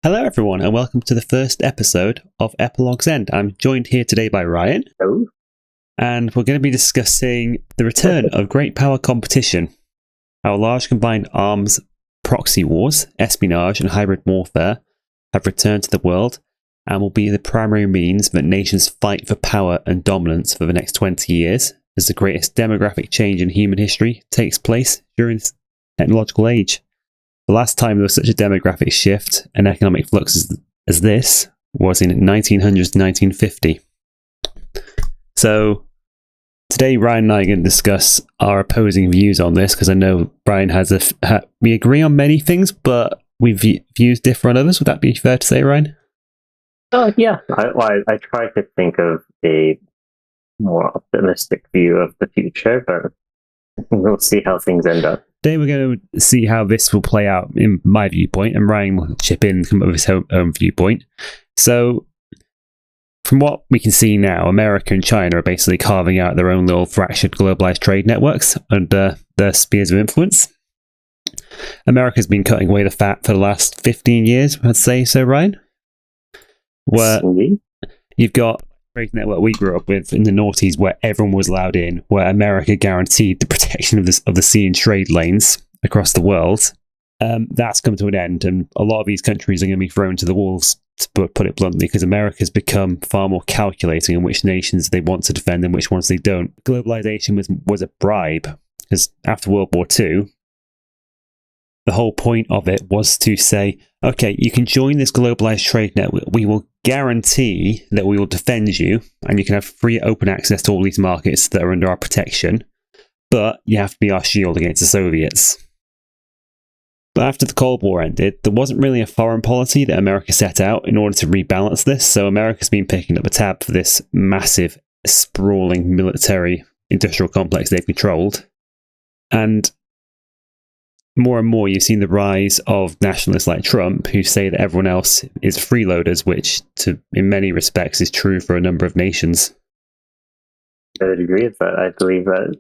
Hello, everyone, and welcome to the first episode of Epilogue's End. I'm joined here today by Ryan. Hello. And we're going to be discussing the return of great power competition, how large combined arms proxy wars, espionage, and hybrid warfare have returned to the world and will be the primary means that nations fight for power and dominance for the next 20 years as the greatest demographic change in human history takes place during this technological age. The last time there was such a demographic shift and economic flux as this was in 1900s to 1950. So today Ryan and I are going to discuss our opposing views on this, because I know Ryan has we agree on many things, but views differ on others. Would that be fair to say, Ryan? Yeah. I try to think of a more optimistic view of the future, but we'll see how things end up. Today we're going to see how this will play out in my viewpoint, and Ryan will chip in and come up with his own viewpoint. So, from what we can see now, America and China are basically carving out their own little fractured globalized trade networks under their spheres of influence. America's been cutting away the fat for the last 15 years, I'd say so, Ryan? Where you've got trade network we grew up with in the noughties, where everyone was allowed in, where America guaranteed the protection of the sea and trade lanes across the world. That's come to an end, and a lot of these countries are going to be thrown to the wolves, to put it bluntly, because America's become far more calculating in which nations they want to defend and which ones they don't. Globalization was a bribe, because after World War II, the whole point of it was to say, okay, you can join this globalized trade network. We will guarantee that we will defend you, and you can have free open access to all these markets that are under our protection, but you have to be our shield against the Soviets. But after the Cold War ended, there wasn't really a foreign policy that America set out in order to rebalance this, so America's been picking up the tab for this massive, sprawling military industrial complex they've controlled. And more and more you've seen the rise of nationalists like Trump, who say that everyone else is freeloaders, which in many respects is true for a number of nations. I would agree with that. I believe that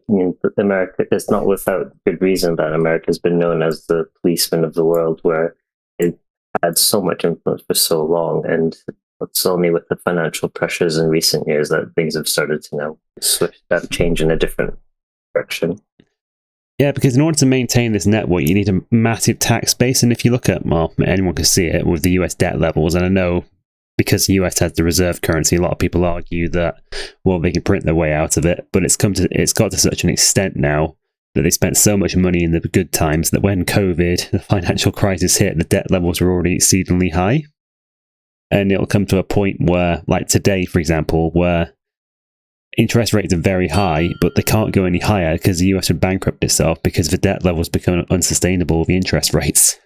America, it's not without good reason that America has been known as the policeman of the world, where it had so much influence for so long, and it's only with the financial pressures in recent years that things have started to now change in a different direction. Yeah, because in order to maintain this network, you need a massive tax base. And if you look at, well, anyone can see it with the US debt levels. And I know because the US has the reserve currency, a lot of people argue that, well, they can print their way out of it. But it's got to such an extent now that they spent so much money in the good times that when COVID, the financial crisis hit, the debt levels were already exceedingly high. And it'll come to a point where, like today, for example, where interest rates are very high, but they can't go any higher because the US would bankrupt itself because the debt levels become unsustainable with the interest rates.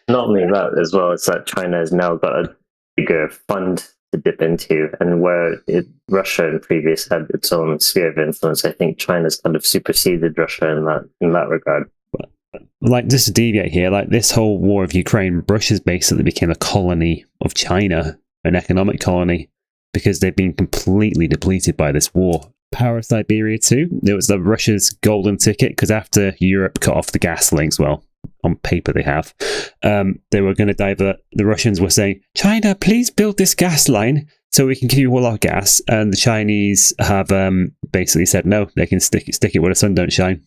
Not only that as well, it's that China has now got a bigger fund to dip into, and where Russia in previous had its own sphere of influence, I think China's kind of superseded Russia in that regard. Like, just to deviate here, like this whole war of Ukraine, Russia's basically became a colony of China, an economic colony, because they've been completely depleted by this war. Power of Siberia too. It was Russia's golden ticket, because after Europe cut off the gas links, well, on paper they have, they were going to divert. The Russians were saying, China, please build this gas line so we can give you all our gas. And the Chinese have basically said no, they can stick it where the sun don't shine.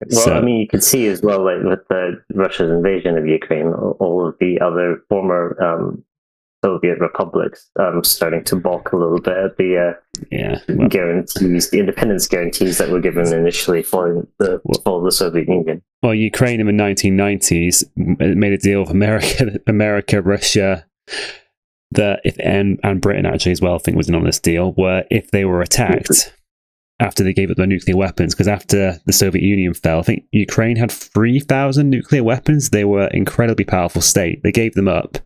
Well, so, I mean, you could see as well, like with Russia's invasion of Ukraine, all of the other former Soviet republics starting to balk a little bit at the guarantees, the independence guarantees that were given initially for the Soviet Union. Well, Ukraine in the 1990s made a deal with America, Russia, and Britain actually as well, I think was in on this deal, where if they were attacked after they gave up their nuclear weapons, because after the Soviet Union fell, I think Ukraine had 3,000 nuclear weapons. They were an incredibly powerful state. They gave them up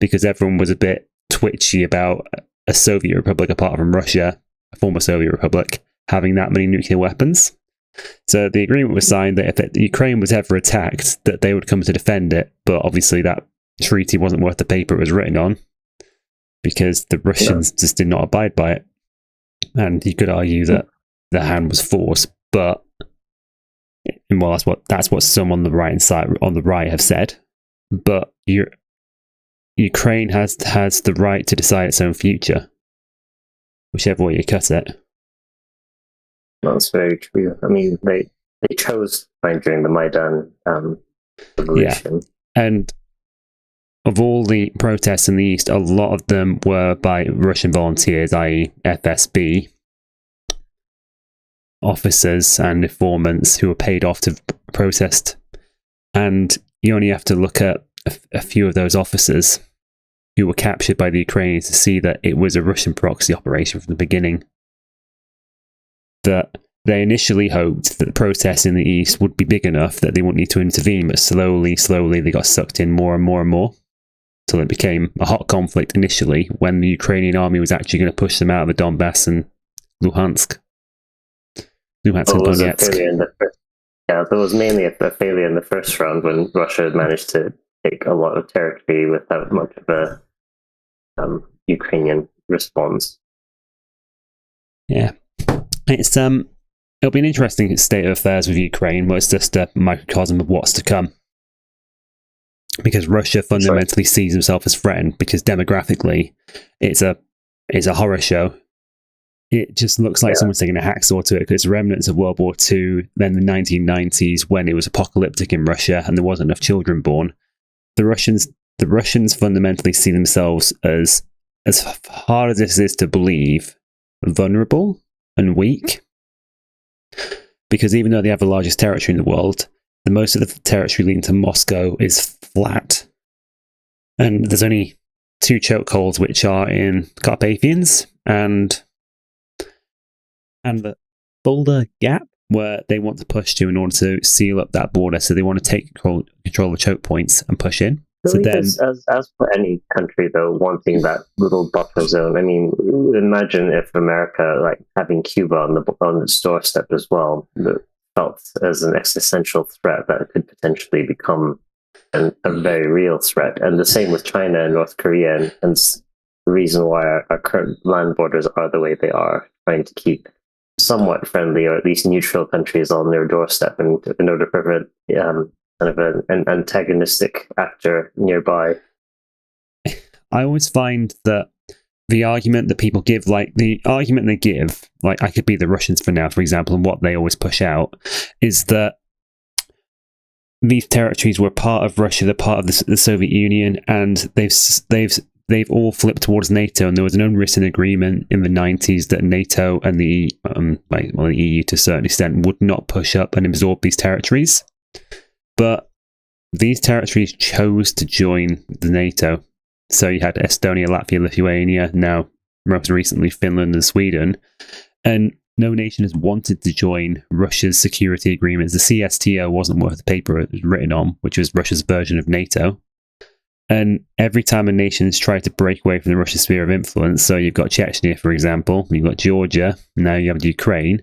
because everyone was a bit twitchy about a Soviet republic apart from Russia, a former Soviet republic, having that many nuclear weapons. So the agreement was signed that if Ukraine was ever attacked, that they would come to defend it. But obviously that treaty wasn't worth the paper it was written on, because the Russians just did not abide by it. And you could argue that the hand was forced, but well, that's what some on the right have said. But Ukraine has the right to decide its own future, whichever way you cut it. That's very true. I mean, they chose fine during the Maidan revolution. Yeah. And of all the protests in the East, a lot of them were by Russian volunteers, i.e. FSB officers and informants who were paid off to protest. And you only have to look at a few of those officers who were captured by the Ukrainians to see that it was a Russian proxy operation from the beginning. That they initially hoped that the protests in the East would be big enough that they wouldn't need to intervene, but slowly they got sucked in more and more and more, until it became a hot conflict initially when the Ukrainian army was actually going to push them out of the Donbass and Luhansk and Donetsk. Yeah, there was mainly a failure in the first round when Russia had managed to take a lot of territory without much of a Ukrainian response. Yeah, it's it'll be an interesting state of affairs with Ukraine, but it's just a microcosm of what's to come. Because Russia fundamentally sees himself as threatened, because demographically, it's a horror show. It just looks like someone's taking a hacksaw to it, because it's remnants of World War II, then the 1990s when it was apocalyptic in Russia and there wasn't enough children born. The Russians fundamentally see themselves as hard as this is to believe, vulnerable and weak. Because even though they have the largest territory in the world, the most of the territory leading to Moscow is flat. And there's only two chokeholds, which are in Carpathians and the Boulder Gap, where they want to push to in order to seal up that border. So they want to take control of the choke points and push in. So then, as for any country, though, wanting that little buffer zone, I mean, imagine if America, like having Cuba on its doorstep as well, that felt as an existential threat that could potentially become a very real threat. And the same with China and North Korea, and the reason why our current land borders are the way they are, trying to keep somewhat friendly or at least neutral countries on their doorstep, and in order to prevent kind of an antagonistic actor nearby. I always find that the argument that people give, like I could be the Russians for now, for example, and what they always push out is that these territories were part of Russia, they're part of the Soviet Union, and they've all flipped towards NATO, and there was an unwritten agreement in the 90s that NATO and the EU to a certain extent would not push up and absorb these territories. But these territories chose to join the NATO. So you had Estonia, Latvia, Lithuania, now most recently Finland and Sweden. And no nation has wanted to join Russia's security agreements. The CSTO wasn't worth the paper it was written on, which was Russia's version of NATO. And every time a nation has tried to break away from the Russian sphere of influence, so you've got Chechnya, for example, you've got Georgia, now you have Ukraine,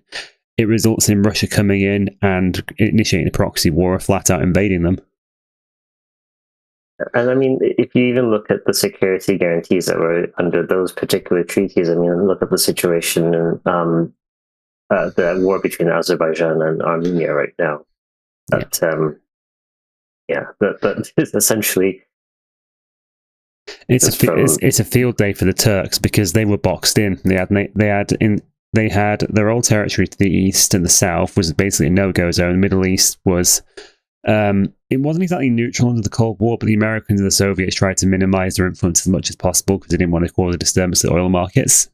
it results in Russia coming in and initiating a proxy war, or flat out invading them. And I mean, if you even look at the security guarantees that were under those particular treaties, I mean, look at the situation in the war between Azerbaijan and Armenia right now. That is essentially. It's a field day for the Turks, because they were boxed in. They had their old territory to the east and the south was basically a no-go zone. The Middle East was, it wasn't exactly neutral under the Cold War, but the Americans and the Soviets tried to minimize their influence as much as possible because they didn't want to cause a disturbance to the oil markets.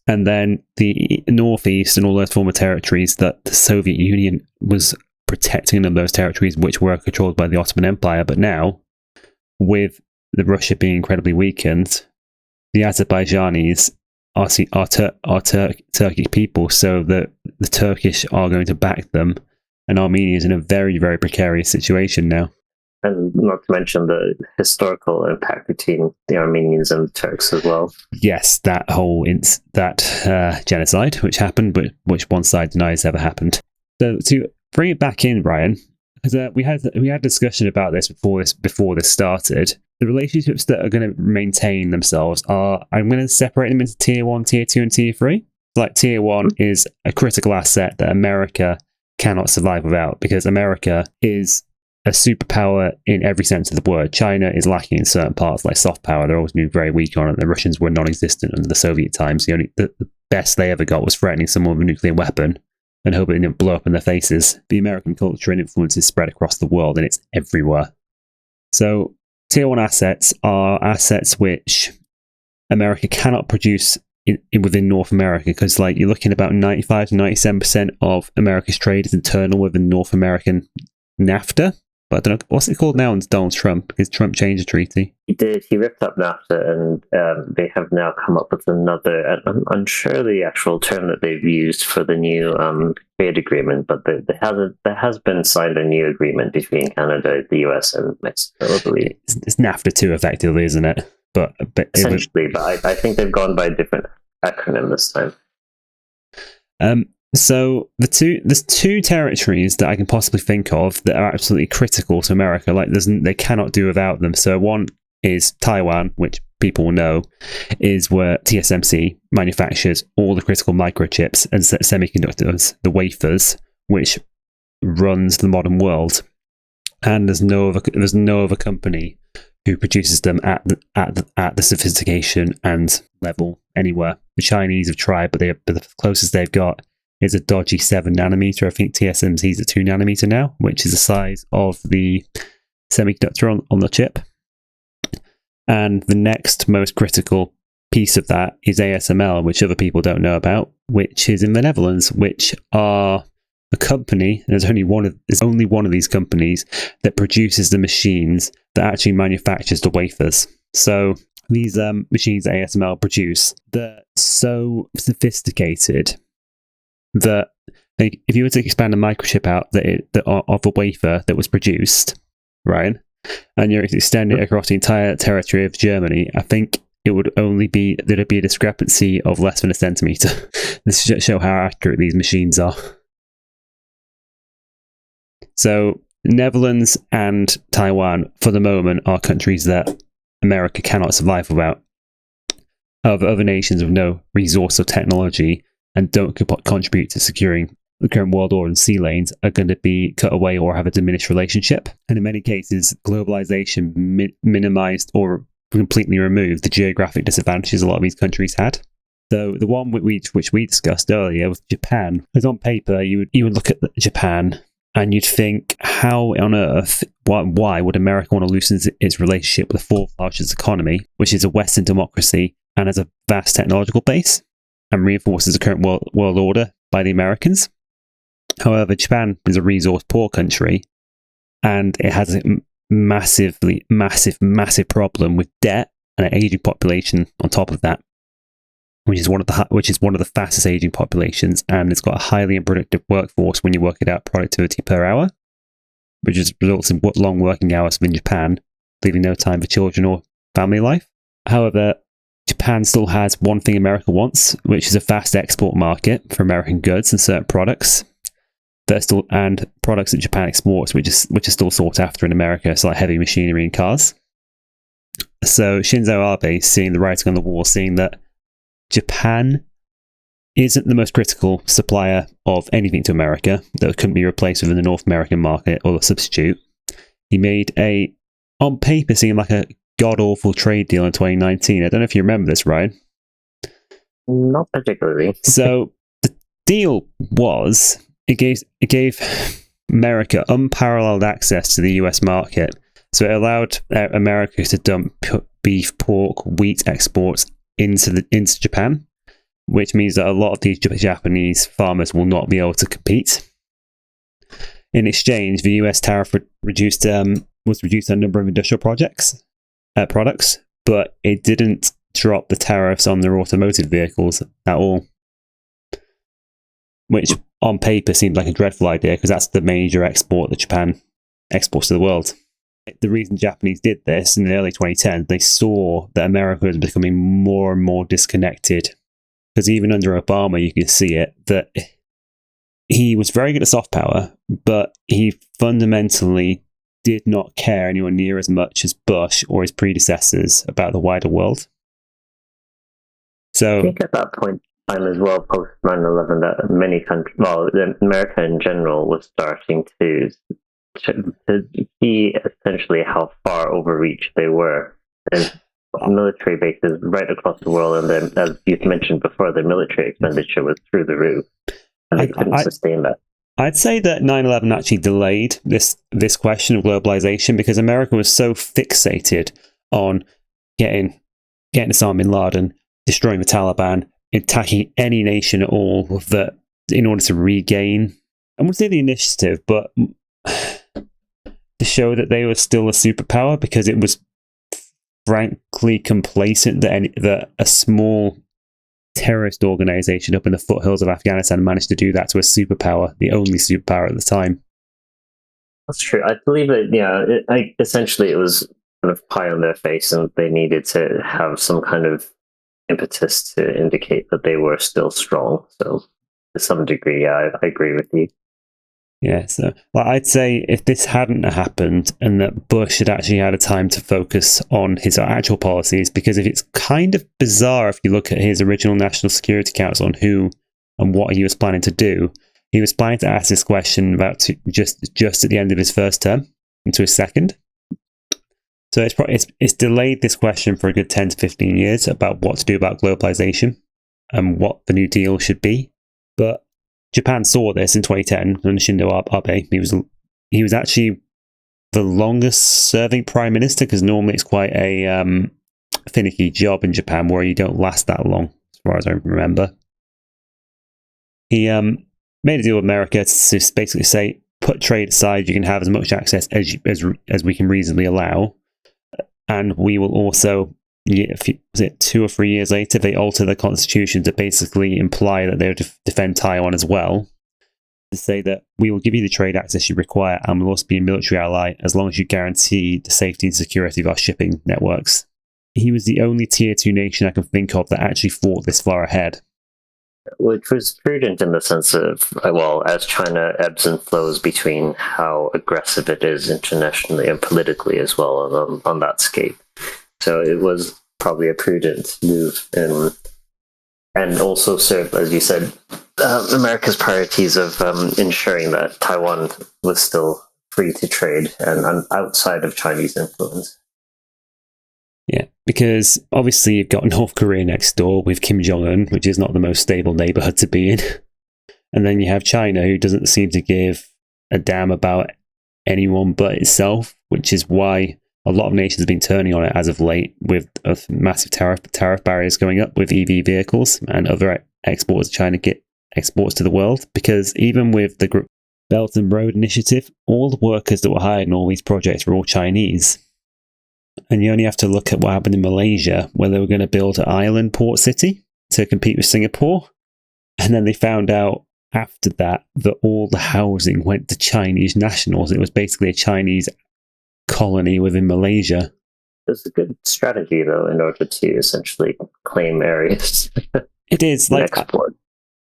And then the northeast and all those former territories that the Soviet Union was protecting, of those territories which were controlled by the Ottoman Empire. But now, with the Russia being incredibly weakened, the Azerbaijanis are Turkic people, so the Turkish are going to back them, and Armenia is in a very, very precarious situation now. And not to mention the historical impact between the Armenians and the Turks as well. Yes, that whole genocide which happened, but which one side denies ever happened. So to bring it back in, Brian, because we had a discussion about this before this started. The relationships that are going to maintain themselves are, I'm going to separate them into tier 1, tier 2, and tier 3. Like tier 1 is a critical asset that America cannot survive without, because America is a superpower in every sense of the word. China is lacking in certain parts, like soft power. They're always moved very weak on it. The Russians were non-existent under the Soviet times. The best they ever got was threatening someone with a nuclear weapon and hoping it didn't blow up in their faces. The American culture and influence is spread across the world, and it's everywhere. So tier 1 assets are assets which America cannot produce within North America, because like you're looking about 95 to 97% of America's trade is internal within North American NAFTA. But I don't know, what's it called now under Donald Trump? Because Trump changed the treaty. He did. He ripped up NAFTA, and they have now come up with another. I'm unsure the actual term that they've used for the new trade agreement, but there has been signed a new agreement between Canada, the US, and Mexico, I believe. It's NAFTA 2, effectively, isn't it? But essentially, but I think they've gone by a different acronym this time. So there's two territories that I can possibly think of that are absolutely critical to America. Like they cannot do without them. So one is Taiwan, which people will know is where TSMC manufactures all the critical microchips and semiconductors, the wafers, which runs the modern world. And there's no other company who produces them at the sophistication and level anywhere. The Chinese have tried, but the closest they've got is a dodgy 7 nanometer. I think TSMC is a 2 nanometer now, which is the size of the semiconductor on the chip. And the next most critical piece of that is ASML, which other people don't know about, which is in the Netherlands, which are a company. There's only one of these companies that produces the machines that actually manufactures the wafers. So these machines that ASML produce, they're so sophisticated that if you were to expand a microchip out of a wafer that was produced, right, and you're extending it across the entire territory of Germany, I think there'd be a discrepancy of less than a centimeter. This should show how accurate these machines are. So Netherlands and Taiwan, for the moment, are countries that America cannot survive without. However, other nations with no resource or technology and don't contribute to securing the current world order and sea lanes are going to be cut away or have a diminished relationship. And in many cases, globalization minimized or completely removed the geographic disadvantages a lot of these countries had. So the one which we discussed earlier was Japan. Because on paper, you would look at Japan and you'd think, how on earth, why would America want to loosen its relationship with the fourth largest economy, which is a Western democracy and has a vast technological base, and reinforces the current world order by the Americans? However, Japan is a resource-poor country, and it has a massive problem with debt and an aging population on top of that, which is one of the fastest aging populations, and it's got a highly unproductive workforce when you work it out productivity per hour, which results in long working hours within Japan, leaving no time for children or family life. However, Japan still has one thing America wants, which is a fast export market for American goods and certain products. And products that Japan exports, which are still sought after in America, so like heavy machinery and cars. So Shinzo Abe, seeing the writing on the wall, seeing that Japan isn't the most critical supplier of anything to America that couldn't be replaced within the North American market or a substitute, he made on paper, seemed like a god-awful trade deal in 2019. I don't know if you remember this, Ryan. Not particularly. So the deal was it gave America unparalleled access to the US market. So it allowed America to dump beef, pork, wheat exports into Japan, which means that a lot of these Japanese farmers will not be able to compete. In exchange, the US tariff was reduced on a number of industrial products, but it didn't drop the tariffs on their automotive vehicles at all, which on paper seemed like a dreadful idea because that's the major export that Japan exports to the world. The reason Japanese did this in the early 2010s, they saw that America was becoming more and more disconnected, because even under Obama, you could see it, that he was very good at soft power, but he fundamentally did not care anywhere near as much as Bush or his predecessors about the wider world. So I think at that point in time as well, post 9/11, that many countries, America in general, was starting to to see essentially how far overreach they were. There's military bases right across the world, and then, as you mentioned before, the military expenditure was through the roof, and they couldn't sustain that. I'd say that 9/11 actually delayed this question of globalization because America was so fixated on getting Osama bin Laden, destroying the Taliban, attacking any nation at all, that in order to regain, I wouldn't say the initiative, but to show that they were still a superpower, because it was frankly complacent that a small terrorist organization up in the foothills of Afghanistan managed to do that to a superpower, the only superpower at the time. That's true. I believe that, essentially it was kind of pie on their face, and they needed to have some kind of impetus to indicate that they were still strong. So to some degree, I agree with you. Yeah, so I'd say if this hadn't happened and that Bush had actually had a time to focus on his actual policies, because if it's kind of bizarre if you look at his original National Security Council on who and what he was planning to do, he was planning to ask this question about just at the end of his first term into his second. So it's delayed this question for a good 10 to 15 years about what to do about globalization and what the New Deal should be. But Japan saw this in 2010 under Shinzo Abe. He was actually the longest serving prime minister, because normally it's quite a finicky job in Japan where you don't last that long, as far as I remember. He made a deal with America to basically say, put trade aside, you can have as much access as we can reasonably allow, and we will also, was it 2 or 3 years later, they alter the constitution to basically imply that they would defend Taiwan as well, to say that we will give you the trade access you require, and we'll also be a military ally as long as you guarantee the safety and security of our shipping networks. He was the only tier 2 nation I can think of that actually thought this far ahead. Which was prudent in the sense of, as China ebbs and flows between how aggressive it is internationally and politically as well on that scale. So it was probably a prudent move, and also served, as you said, America's priorities of ensuring that Taiwan was still free to trade and outside of Chinese influence. Yeah, because obviously you've got North Korea next door with Kim Jong-un, which is not the most stable neighborhood to be in. And then you have China, who doesn't seem to give a damn about anyone but itself, which is why a lot of nations have been turning on it as of late, with massive tariff barriers going up with EV vehicles and other exports China get exports to the world. Because even with the Belt and Road Initiative, all the workers that were hired in all these projects were all Chinese. And you only have to look at what happened in Malaysia, where they were going to build an island port city to compete with Singapore. And then they found out after that all the housing went to Chinese nationals. It was basically a Chinese colony within Malaysia. It's a good strategy, though, in order to essentially claim areas. It is. Export.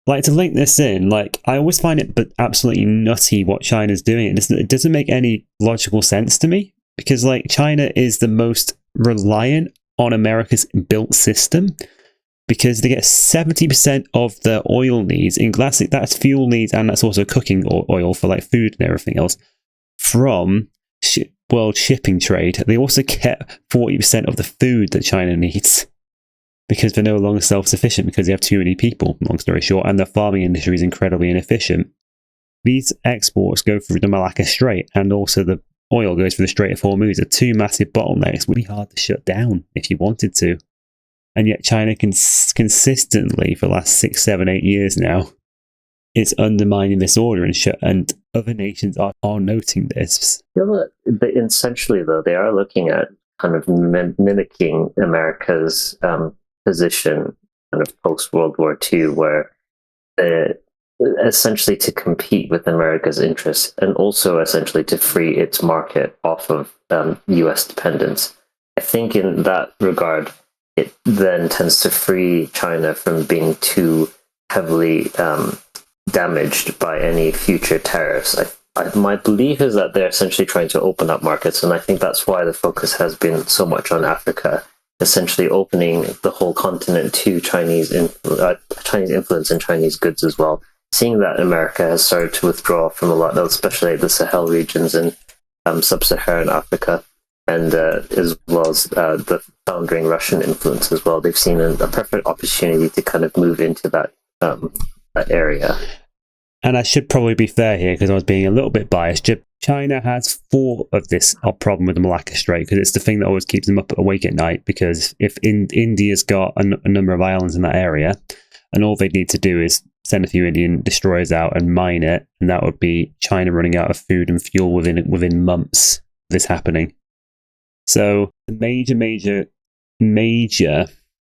To link this in, I always find it absolutely nutty what China's doing. It doesn't make any logical sense to me. Because China is the most reliant on America's built system, because they get 70% of their oil needs, in that's fuel needs, and that's also cooking oil for food and everything else, from world shipping trade. They also get 40% of the food that China needs, because they're no longer self-sufficient because they have too many people, long story short, and the farming industry is incredibly inefficient. These exports go through the Malacca Strait, and also the oil goes through the Strait of Hormuz. Are two massive bottlenecks would be hard to shut down if you wanted to. And yet China can consistently, for the last 6, 7, 8 years now, it's undermining this order, and other nations are noting this. But essentially, though, they are looking at kind of mimicking America's position kind of post-World War II, where essentially to compete with America's interests, and also essentially to free its market off of US dependence. I think in that regard, it then tends to free China from being too heavily damaged by any future tariffs. My belief is that they're essentially trying to open up markets, and I think that's why the focus has been so much on Africa, essentially opening the whole continent to Chinese influence and Chinese goods as well. seeing that America has started to withdraw from a lot, especially the Sahel regions in sub-Saharan Africa, and as well as the foundering Russian influence as well. They've seen a perfect opportunity to kind of move into that area. And I should probably be fair here because I was being a little bit biased. China has thought of this problem with the Malacca Strait because it's the thing that always keeps them awake at night. Because if India's got a number of islands in that area, and all they need to do is send a few Indian destroyers out and mine it, and that would be China running out of food and fuel within months of this happening. So the major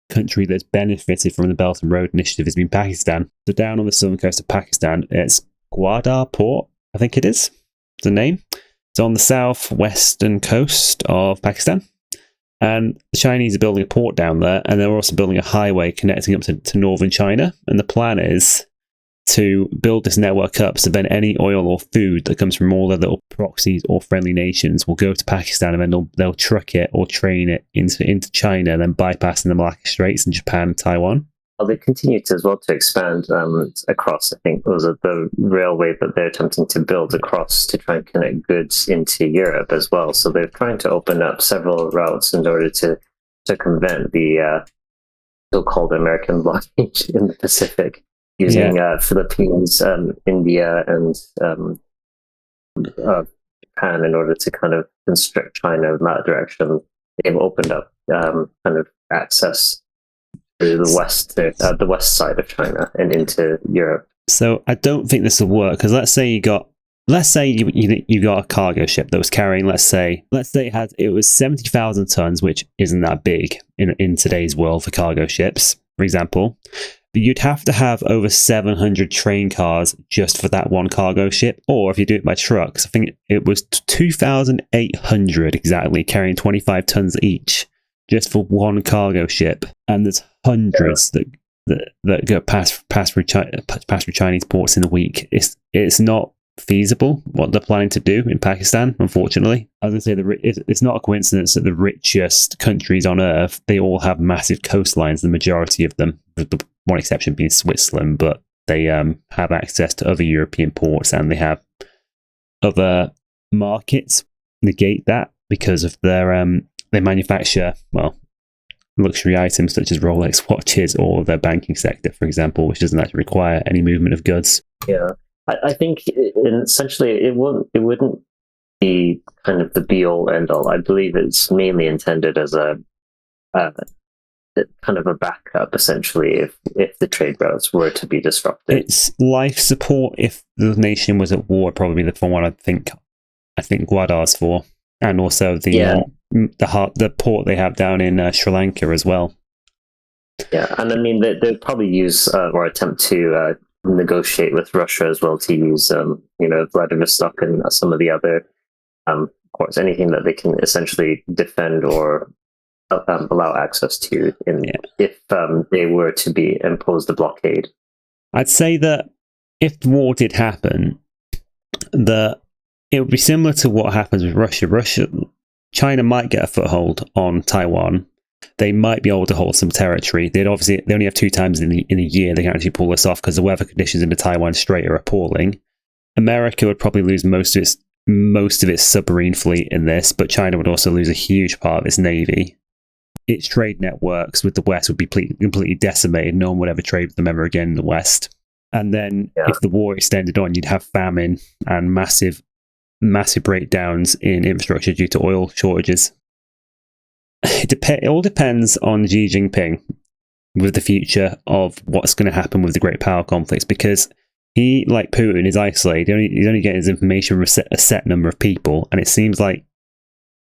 country that's benefited from the Belt and Road Initiative has been Pakistan. So down on the southern coast of Pakistan, it's Gwadar Port, I think it is the name. It's on the southwestern coast of Pakistan. And the Chinese are building a port down there, and they're also building a highway connecting up to northern China. And the plan is to build this network up so then any oil or food that comes from all the little proxies or friendly nations will go to Pakistan, and then they'll truck it or train it into China, and then bypassing the Malacca Straits in Japan and Taiwan. Well, they continue to as well to expand across. I think those are the railway that they're attempting to build across to try and connect goods into Europe as well. So they're trying to open up several routes in order to circumvent the so-called American blockage in the Pacific, using Philippines, India, and Japan in order to kind of constrict China in that direction. They've opened up kind of access to the west side of China and into Europe. So I don't think this will work because let's say you got a cargo ship that was carrying, let's say it was 70,000 tons, which isn't that big in today's world for cargo ships, for example. But you'd have to have over 700 train cars just for that one cargo ship, or if you do it by trucks, I think it was 2,800 exactly, carrying 25 tons each, just for one cargo ship. And there's hundreds that go past through Chinese ports in a week. It's not feasible what they're planning to do in Pakistan, unfortunately. I was going to say it's not a coincidence that the richest countries on earth, they all have massive coastlines, the majority of them, with the one exception being Switzerland, but they have access to other European ports, and they have other markets negate that because of their they manufacture, luxury items such as Rolex watches, or their banking sector, for example, which doesn't actually require any movement of goods. Yeah, I think essentially it wouldn't be kind of the be-all, end-all. I believe it's mainly intended as a kind of a backup, essentially, if the trade routes were to be disrupted. It's life support if the nation was at war, probably the one I think Gwadar's for, and also the port they have down in Sri Lanka as well. Yeah, and I mean they'd probably use or attempt to negotiate with Russia as well to use Vladivostok and some of the other ports, anything that they can essentially defend or allow access to if they were to be imposed a blockade. I'd say that if the war did happen, that it would be similar to what happens with Russia. China might get a foothold on Taiwan. They might be able to hold some territory. They only have 2 times in a year they can actually pull this off because the weather conditions in the Taiwan Strait are appalling. America would probably lose most of its submarine fleet in this, but China would also lose a huge part of its navy. Its trade networks with the West would be completely decimated. No one would ever trade with them ever again in the West. And then if the war extended on, you'd have famine and massive breakdowns in infrastructure due to oil shortages. It all depends on Xi Jinping with the future of what's going to happen with the great power conflicts, because he, like Putin, is isolated. He's only getting his information from a set number of people, and it seems like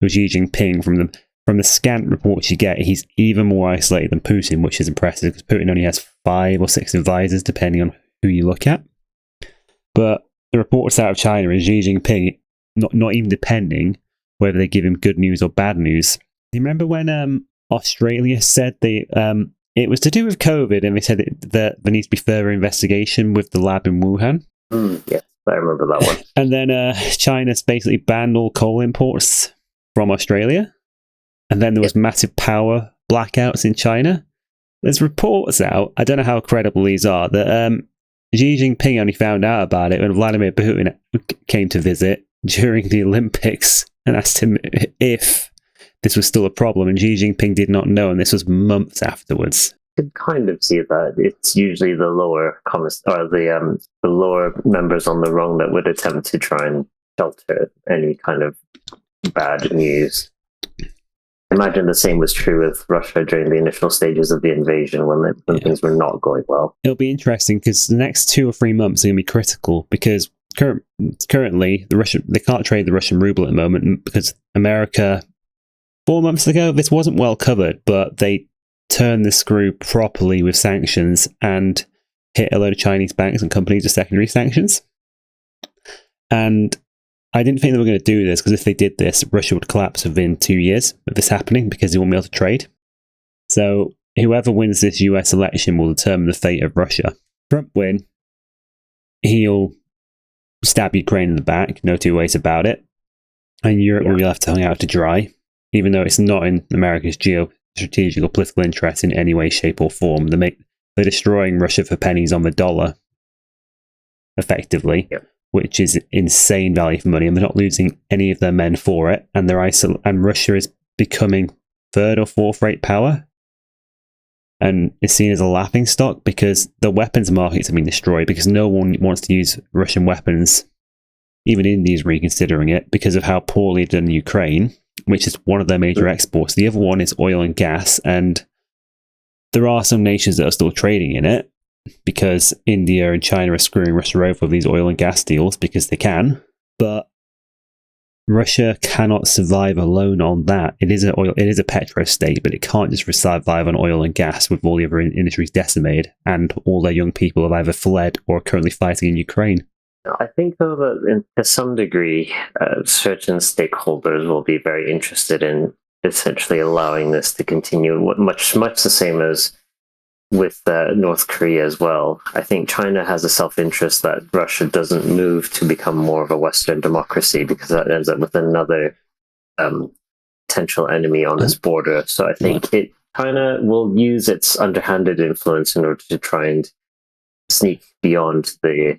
with Xi Jinping, from the scant reports you get, he's even more isolated than Putin, which is impressive because Putin only has 5 or 6 advisors, depending on who you look at. But the reports out of China is Xi Jinping not even depending whether they give him good news or bad news. You remember when Australia said it was to do with COVID, and they said that there needs to be further investigation with the lab in Wuhan? Yes, I remember that one. And then China's basically banned all coal imports from Australia. And then there was massive power blackouts in China. There's reports out, I don't know how credible these are, that Xi Jinping only found out about it when Vladimir Putin came to visit during the Olympics and asked him if this was still a problem, and Xi Jinping did not know, and this was months afterwards. I could kind of see that. It's usually the lower the lower members on the rung that would attempt to try and shelter any kind of bad news. Imagine the same was true with Russia during the initial stages of the invasion when things were not going well. It'll be interesting because the next 2 or 3 months are going to be critical because currently they can't trade the Russian ruble at the moment because America, 4 months ago, this wasn't well covered, but they turned the screw properly with sanctions and hit a load of Chinese banks and companies with secondary sanctions. And I didn't think they were going to do this because if they did this, Russia would collapse within 2 years of this happening because they won't be able to trade. So whoever wins this US election will determine the fate of Russia. Trump win, he'll stab Ukraine in the back, no two ways about it. And Europe will be left hung out to dry, even though it's not in America's geostrategic or political interest in any way, shape or form. They're destroying Russia for pennies on the dollar, effectively. Yep. Which is insane value for money, and they're not losing any of their men for it. And and Russia is becoming 3rd or 4th rate power, and is seen as a laughing stock because the weapons markets have been destroyed because no one wants to use Russian weapons. Even India's reconsidering it because of how poorly they've done Ukraine, which is one of their major exports. The other one is oil and gas, and there are some nations that are still trading in it, because India and China are screwing Russia over with these oil and gas deals because they can, but Russia cannot survive alone on that. It is a petro state, but it can't just survive on oil and gas with all the other industries decimated and all their young people have either fled or are currently fighting in Ukraine. I think, though, that to some degree, certain stakeholders will be very interested in essentially allowing this to continue, much the same as with North Korea as well. I think China has a self-interest that Russia doesn't move to become more of a Western democracy because that ends up with another potential enemy on its border. So I think China will use its underhanded influence in order to try and sneak beyond the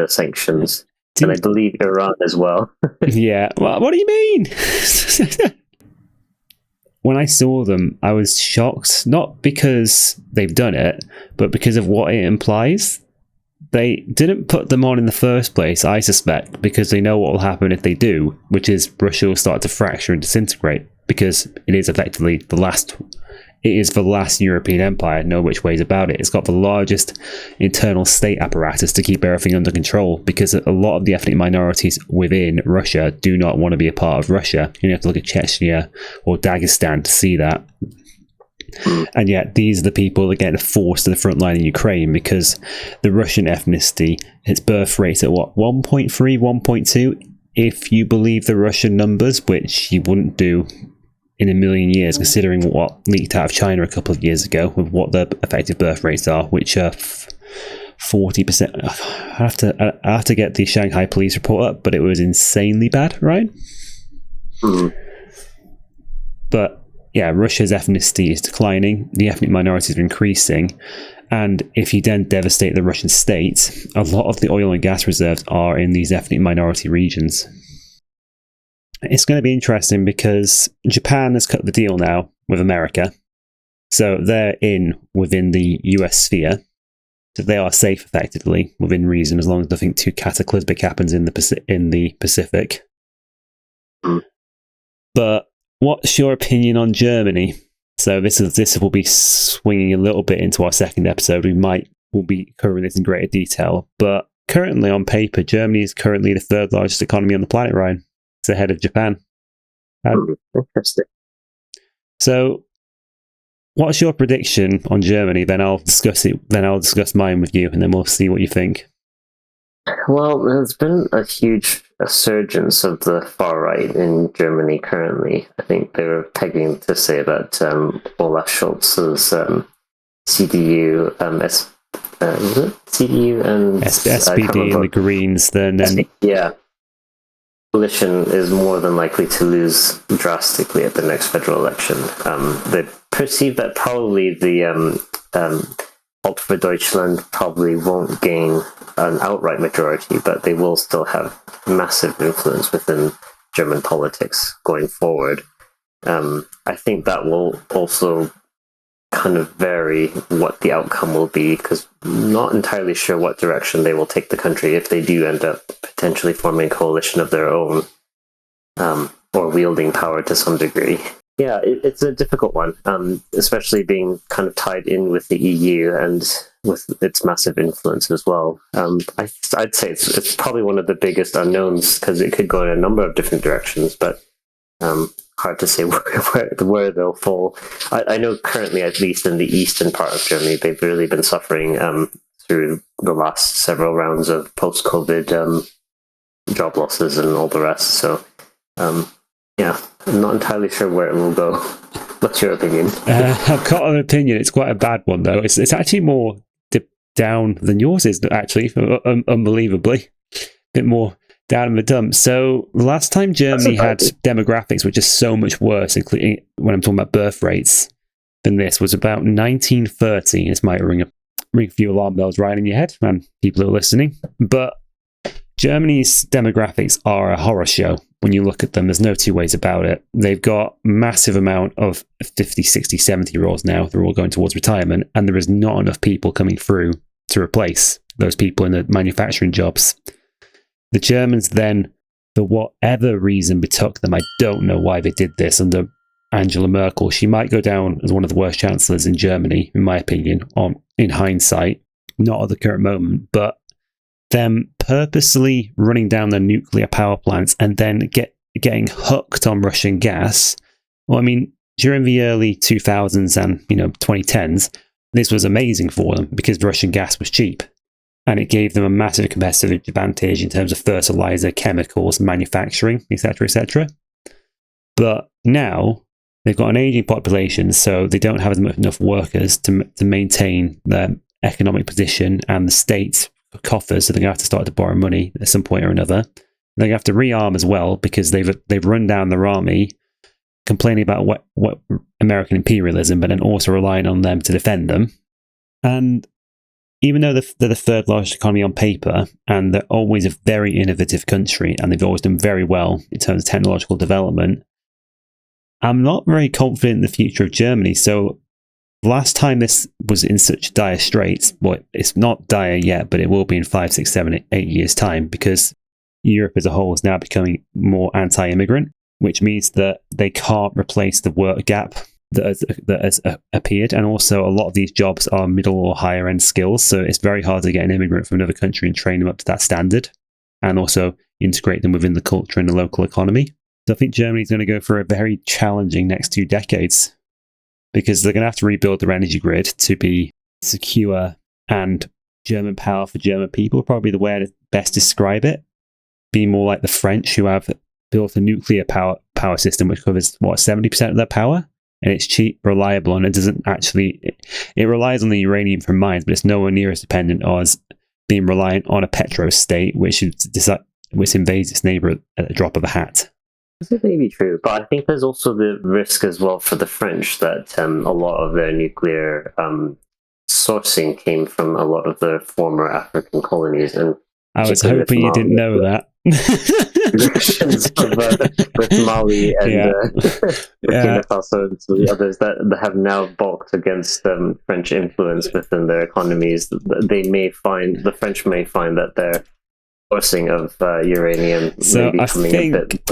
sanctions. And I believe Iran as well. Yeah. Well, what do you mean? When I saw them, I was shocked, not because they've done it, but because of what it implies. They didn't put them on in the first place, I suspect, because they know what will happen if they do, which is Russia will start to fracture and disintegrate, because it is effectively the last European empire, no which ways about it. It's got the largest internal state apparatus to keep everything under control, because a lot of the ethnic minorities within Russia do not want to be a part of Russia. You have to look at Chechnya or Dagestan to see that. And yet these are the people that get forced to the front line in Ukraine because the Russian ethnicity, its birth rate's at what, 1.3, 1.2? If you believe the Russian numbers, which you wouldn't do in a million years, considering what leaked out of China a couple of years ago with what the effective birth rates are, which are 40%. I have to get the Shanghai police report up, but it was insanely bad, right? But yeah, Russia's ethnicity is declining, the ethnic minorities are increasing, and if you then devastate the Russian state, a lot of the oil and gas reserves are in these ethnic minority regions. It's going to be interesting because Japan has cut the deal now with America, so they're within the US sphere, so they are safe effectively within reason as long as nothing too cataclysmic happens in the Pacific. But what's your opinion on Germany? So this will be swinging a little bit into our second episode. We'll be covering this in greater detail, but currently on paper, Germany is currently the 3rd largest economy on the planet, Ryan. It's ahead of Japan. Interesting. So, what's your prediction on Germany? Then I'll discuss it. Then I'll discuss mine with you, and then we'll see what you think. Well, there's been a huge resurgence of the far right in Germany currently. I think they were pegging to say that Olaf Scholz's CDU, CDU and SPD and the Greens, then coalition is more than likely to lose drastically at the next federal election. They perceive that probably the Alt for Deutschland probably won't gain an outright majority, but they will still have massive influence within German politics going forward. I think that will also kind of vary what the outcome will be, because I'm not entirely sure what direction they will take the country if they do end up potentially forming a coalition of their own, or wielding power to some degree. Yeah, it's a difficult one, especially being kind of tied in with the EU and with its massive influence as well. I'd say it's probably one of the biggest unknowns, because it could go in a number of different directions, but hard to say where they'll fall. I know currently, at least in the eastern part of Germany, they've really been suffering through the last several rounds of post-COVID job losses and all the rest. So, yeah, I'm not entirely sure where it will go. What's your opinion? I've got an opinion. It's quite a bad one, though. It's actually more down than yours is, actually, unbelievably. A bit more down in the dumps. So the last time Germany had demographics which are so much worse, including when I'm talking about birth rates, than this, was about 1930. This might ring a few alarm bells right in your head, and people who are listening. But Germany's demographics are a horror show. When you look at them, there's no two ways about it. They've got massive amount of 50, 60, 70-year-olds now. They're all going towards retirement, and there is not enough people coming through to replace those people in the manufacturing jobs. The Germans then, for whatever reason, betook them. I don't know why they did this under Angela Merkel. She might go down as one of the worst chancellors in Germany, in my opinion, in hindsight, not at the current moment, but them purposely running down their nuclear power plants and then getting hooked on Russian gas. Well, I mean, during the early 2000s and 2010s, this was amazing for them because Russian gas was cheap, and it gave them a massive competitive advantage in terms of fertilizer, chemicals, manufacturing, etc., etc. But now they've got an aging population, so they don't have enough workers to maintain their economic position, and the state coffers, so they're going to have to start to borrow money at some point or another. They're going to have to rearm as well, because they've run down their army, complaining about what American imperialism, but then also relying on them to defend them. And even though they're the third largest economy on paper, and they're always a very innovative country, and they've always done very well in terms of technological development, I'm not very confident in the future of Germany. So last time this was in such dire straits, well, it's not dire yet, but it will be in 5, 6, 7, 8 years' time, because Europe as a whole is now becoming more anti-immigrant, which means that they can't replace the work gap that has appeared. And also, a lot of these jobs are middle or higher end skills, so it's very hard to get an immigrant from another country and train them up to that standard, and also integrate them within the culture and the local economy. So I think Germany's going to go for a very challenging next 2 decades, because they're going to have to rebuild their energy grid to be secure, and German power for German people, probably the way to best describe it. Be more like the French, who have built a nuclear power system which covers 70% of their power, and it's cheap, reliable, and it doesn't actually. It relies on the uranium from mines, but it's nowhere near as dependent as being reliant on a petro state, which invades its neighbor at the drop of a hat. This may be true, but I think there's also the risk as well for the French that a lot of their nuclear sourcing came from a lot of the former African colonies. And I was hoping you didn't know that. with Mali and Burkina Faso and the others that have now balked against French influence within their economies. The French may find that their sourcing of uranium may be coming a bit.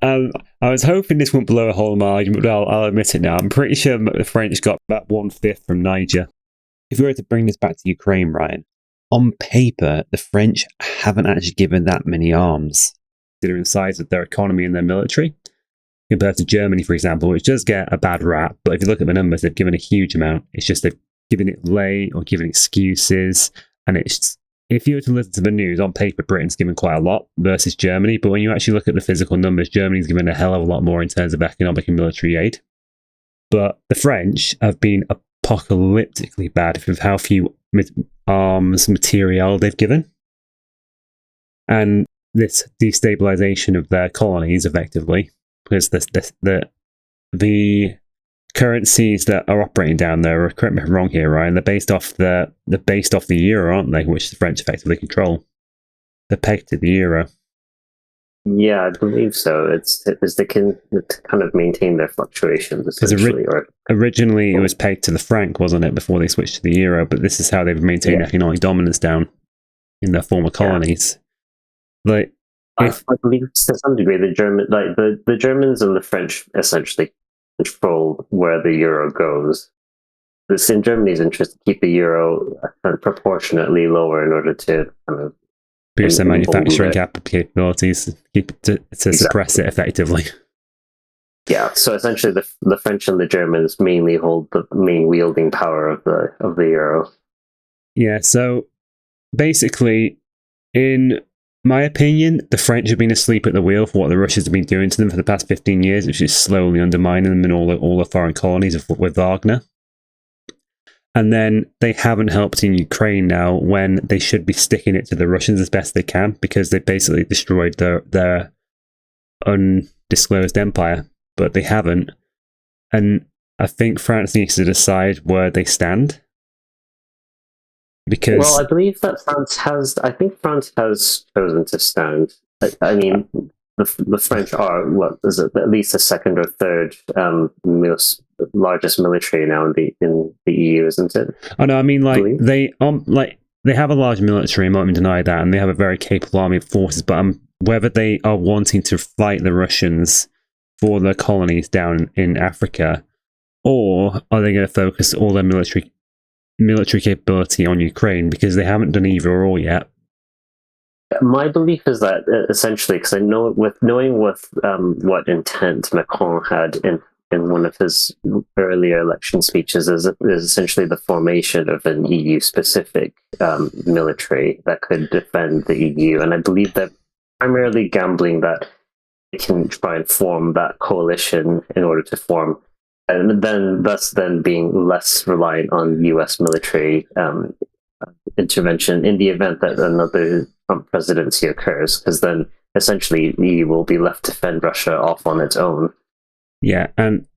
I was hoping this wouldn't blow a hole in my argument, but I'll admit it now. I'm pretty sure the French got about 1/5 from Niger. If we were to bring this back to Ukraine, Ryan, on paper, the French haven't actually given that many arms, considering the size of their economy and their military, compared to Germany, for example, which does get a bad rap. But if you look at the numbers, they've given a huge amount. It's just they've given it lay or given excuses, and it's. If you were to listen to the news, on paper, Britain's given quite a lot versus Germany. But when you actually look at the physical numbers, Germany's given a hell of a lot more in terms of economic and military aid. But the French have been apocalyptically bad with how few arms material they've given. And this destabilization of their colonies, effectively, because the currencies that are operating down there, correct me if I'm wrong here, Ryan, they're based off the euro, aren't they? Which the French effectively control. They're pegged to the euro. Yeah, I believe so. It's they can kind of maintain their fluctuations essentially. Originally, it was pegged to the franc, wasn't it, before they switched to the euro? But this is how they've maintained economic dominance down in their former colonies. I believe to some degree the Germans and the French essentially control where the euro goes. It's in Germany's interest to keep the euro proportionately lower in order to kind of boost their manufacturing capabilities, to suppress it effectively. Yeah, so essentially the French and the Germans mainly hold the main wielding power of the euro. Yeah, so basically, in my opinion, the French have been asleep at the wheel for what the Russians have been doing to them for the past 15 years, which is slowly undermining them in all the foreign colonies with Wagner. And then they haven't helped in Ukraine now when they should be sticking it to the Russians as best they can, because they basically destroyed their undisclosed empire, but they haven't. And I think France needs to decide where they stand. Because I believe that France has chosen to stand. I mean, the French are at least the second or third most largest military now in the EU, isn't it? Oh no, I mean they have a large military, I'm not even deny that, and they have a very capable army of forces. But whether they are wanting to fight the Russians for their colonies down in Africa, or are they going to focus all their military capability on Ukraine, because they haven't done either or yet. My belief is that essentially, because I know knowing what intent Macron had in one of his earlier election speeches is essentially the formation of an EU specific military that could defend the EU, and I believe that primarily gambling that they can try and form that coalition in order to form. And thus being less reliant on U.S. military intervention in the event that another Trump presidency occurs, because then essentially the EU will be left to fend Russia off on its own. Yeah, and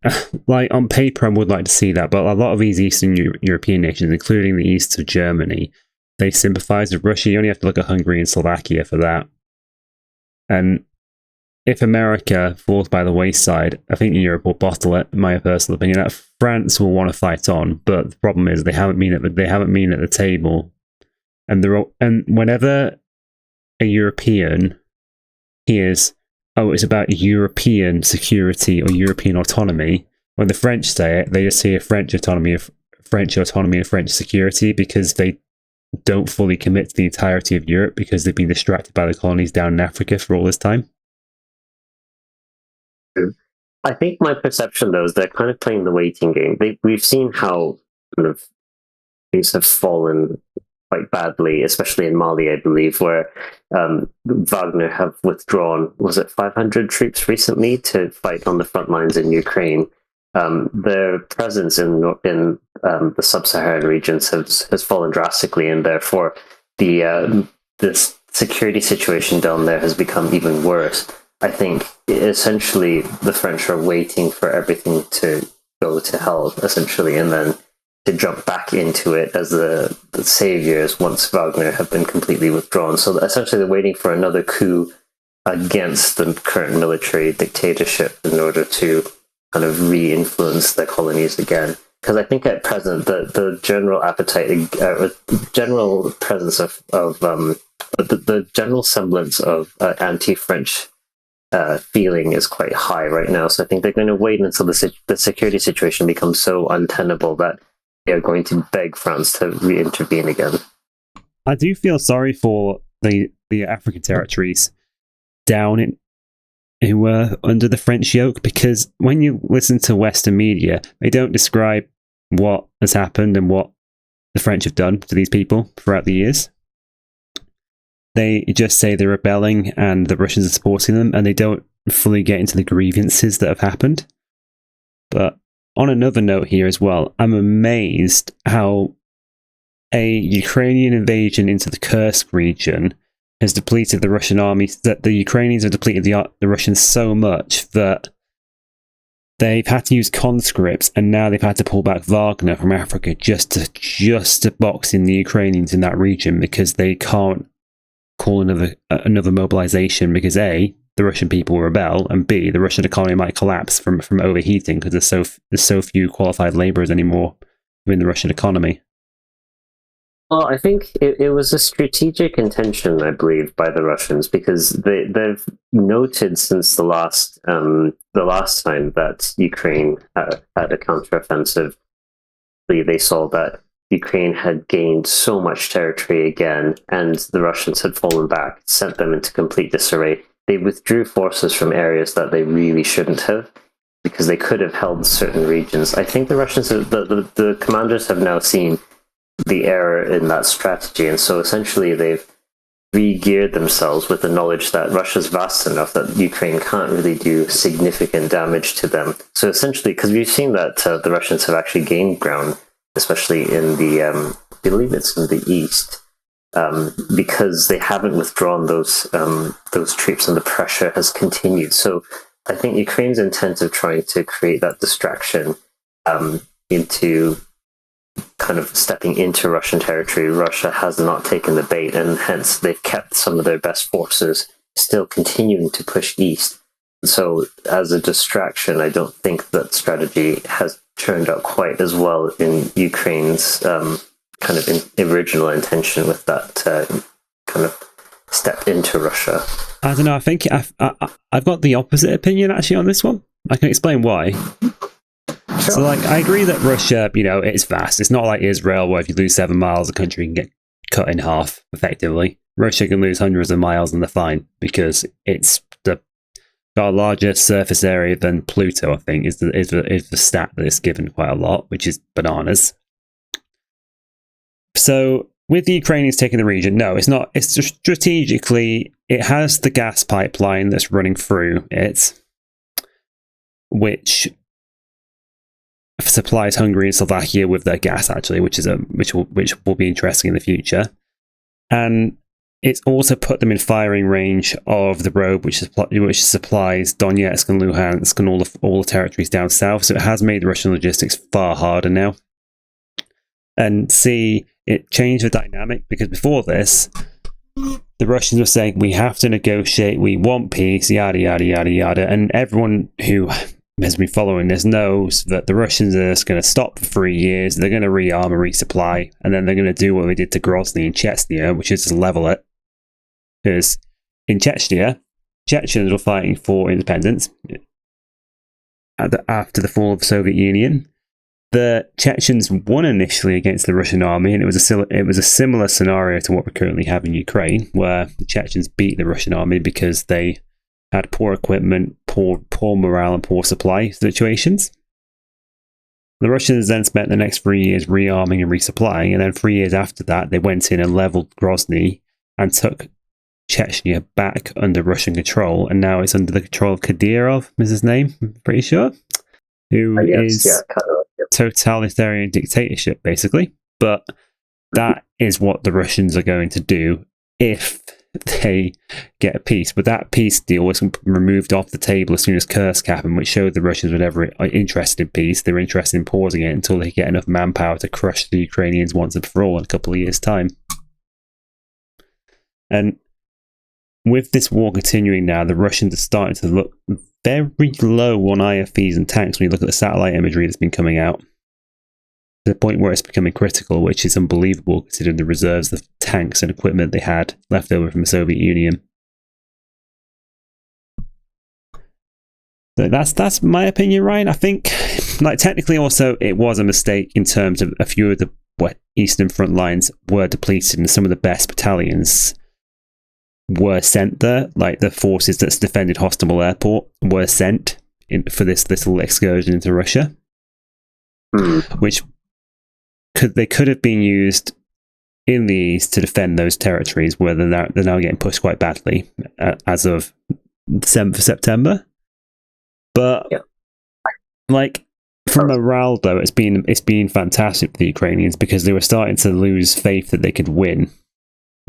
on paper I would like to see that, but a lot of these Eastern European nations, including the east of Germany, they sympathise with Russia. You only have to look at Hungary and Slovakia for that. And if America falls by the wayside, I think Europe will bottle it, in my personal opinion. That France will want to fight on, but the problem is they haven't been at the table. And whenever a European hears, oh, it's about European security or European autonomy, when the French say it, they just hear French autonomy and French security, because they don't fully commit to the entirety of Europe, because they've been distracted by the colonies down in Africa for all this time. I think my perception, though, is they're kind of playing the waiting game. We've seen how kind of things have fallen quite badly, especially in Mali, I believe, where Wagner have withdrawn, was it 500 troops recently to fight on the front lines in Ukraine. Their presence in the sub-Saharan regions has fallen drastically, and therefore the security situation down there has become even worse. I think essentially the French are waiting for everything to go to hell, essentially, and then to jump back into it as the saviors once Wagner have been completely withdrawn. So essentially they're waiting for another coup against the current military dictatorship in order to kind of re-influence their colonies again. Because I think at present the general appetite, general presence of the general semblance of anti-French feeling is quite high right now. So I think they're going to wait until the security situation becomes so untenable that they are going to beg France to re-intervene again. I do feel sorry for the African territories down who were under the French yoke, because when you listen to Western media, they don't describe what has happened and what the French have done to these people throughout the years. They just say they're rebelling and the Russians are supporting them, and they don't fully get into the grievances that have happened. But on another note here as well, I'm amazed how a Ukrainian invasion into the Kursk region has depleted the Russian army, that the Ukrainians have depleted the Russians so much that they've had to use conscripts, and now they've had to pull back Wagner from Africa just to box in the Ukrainians in that region, because they can't call another mobilization, because A, the Russian people rebel, and B, the Russian economy might collapse from overheating, because there's so few qualified laborers anymore within the Russian economy. Well, I think it was a strategic intention, I believe, by the Russians, because they've noted since the last time that Ukraine had a counteroffensive, they saw that Ukraine had gained so much territory again, and the Russians had fallen back, sent them into complete disarray. They withdrew forces from areas that they really shouldn't have, because they could have held certain regions. I think the Russians, the commanders have now seen the error in that strategy, and so essentially they've re-geared themselves with the knowledge that Russia's vast enough that Ukraine can't really do significant damage to them. So essentially, because we've seen that the Russians have actually gained ground, especially in the, I believe it's in the east, because they haven't withdrawn those troops, and the pressure has continued. So I think Ukraine's intent of trying to create that distraction into kind of stepping into Russian territory, Russia has not taken the bait, and hence they've kept some of their best forces still continuing to push east. So as a distraction, I don't think that strategy has turned out quite as well in Ukraine's kind of original intention with that kind of step into Russia. I don't know, I think I've got the opposite opinion actually on this one. I can explain why. Sure. So, like, I agree that Russia, it's vast. It's not like Israel, where if you lose 7 miles, the country can get cut in half, effectively. Russia can lose hundreds of miles and they're fine, because it's got a larger surface area than Pluto, I think, is the stat that it's given quite a lot, which is bananas. So, with the Ukrainians taking the region, no, it's not. It's just strategically, it has the gas pipeline that's running through it, which supplies Hungary and Slovakia with their gas, actually, which will be interesting in the future. And it's also put them in firing range of the road which supplies Donetsk and Luhansk and all the territories down south. So it has made the Russian logistics far harder now. And see, it changed the dynamic, because before this, the Russians were saying, we have to negotiate, we want peace, yada, yada, yada, yada. And everyone who has been following this knows that the Russians are just going to stop for 3 years, they're going to rearm and resupply, and then they're going to do what they did to Grozny and Chechnya, which is to level it. Because in Chechnya, Chechens were fighting for independence after the fall of the Soviet Union. The Chechens won initially against the Russian army, and it was a similar scenario to what we currently have in Ukraine, where the Chechens beat the Russian army because they had poor equipment, poor morale, and poor supply situations. The Russians then spent the next 3 years rearming and resupplying, and then 3 years after that, they went in and leveled Grozny and took Chechnya back under Russian control, and now it's under the control of Kadyrov, is his name, I'm pretty sure, who is totalitarian dictatorship, basically. But that is what the Russians are going to do if they get a peace. But that peace deal was removed off the table as soon as Kursk happened, which showed the Russians were never interested in peace. They were interested in pausing it until they get enough manpower to crush the Ukrainians once and for all in a couple of years' time. And with this war continuing now, the Russians are starting to look very low on IFVs and tanks when you look at the satellite imagery that's been coming out. To the point where it's becoming critical, which is unbelievable considering the reserves of tanks and equipment they had left over from the Soviet Union. So that's my opinion, Ryan. I think, like, technically also it was a mistake in terms of a few of the eastern front lines were depleted, and some of the best battalions were sent there. Like the forces that defended Hostomel Airport were sent in for this little excursion into Russia, which they could have been used in the east to defend those territories where they're now getting pushed quite badly as of the 7th of September. But like, from morale though, it's been fantastic for the Ukrainians, because they were starting to lose faith that they could win,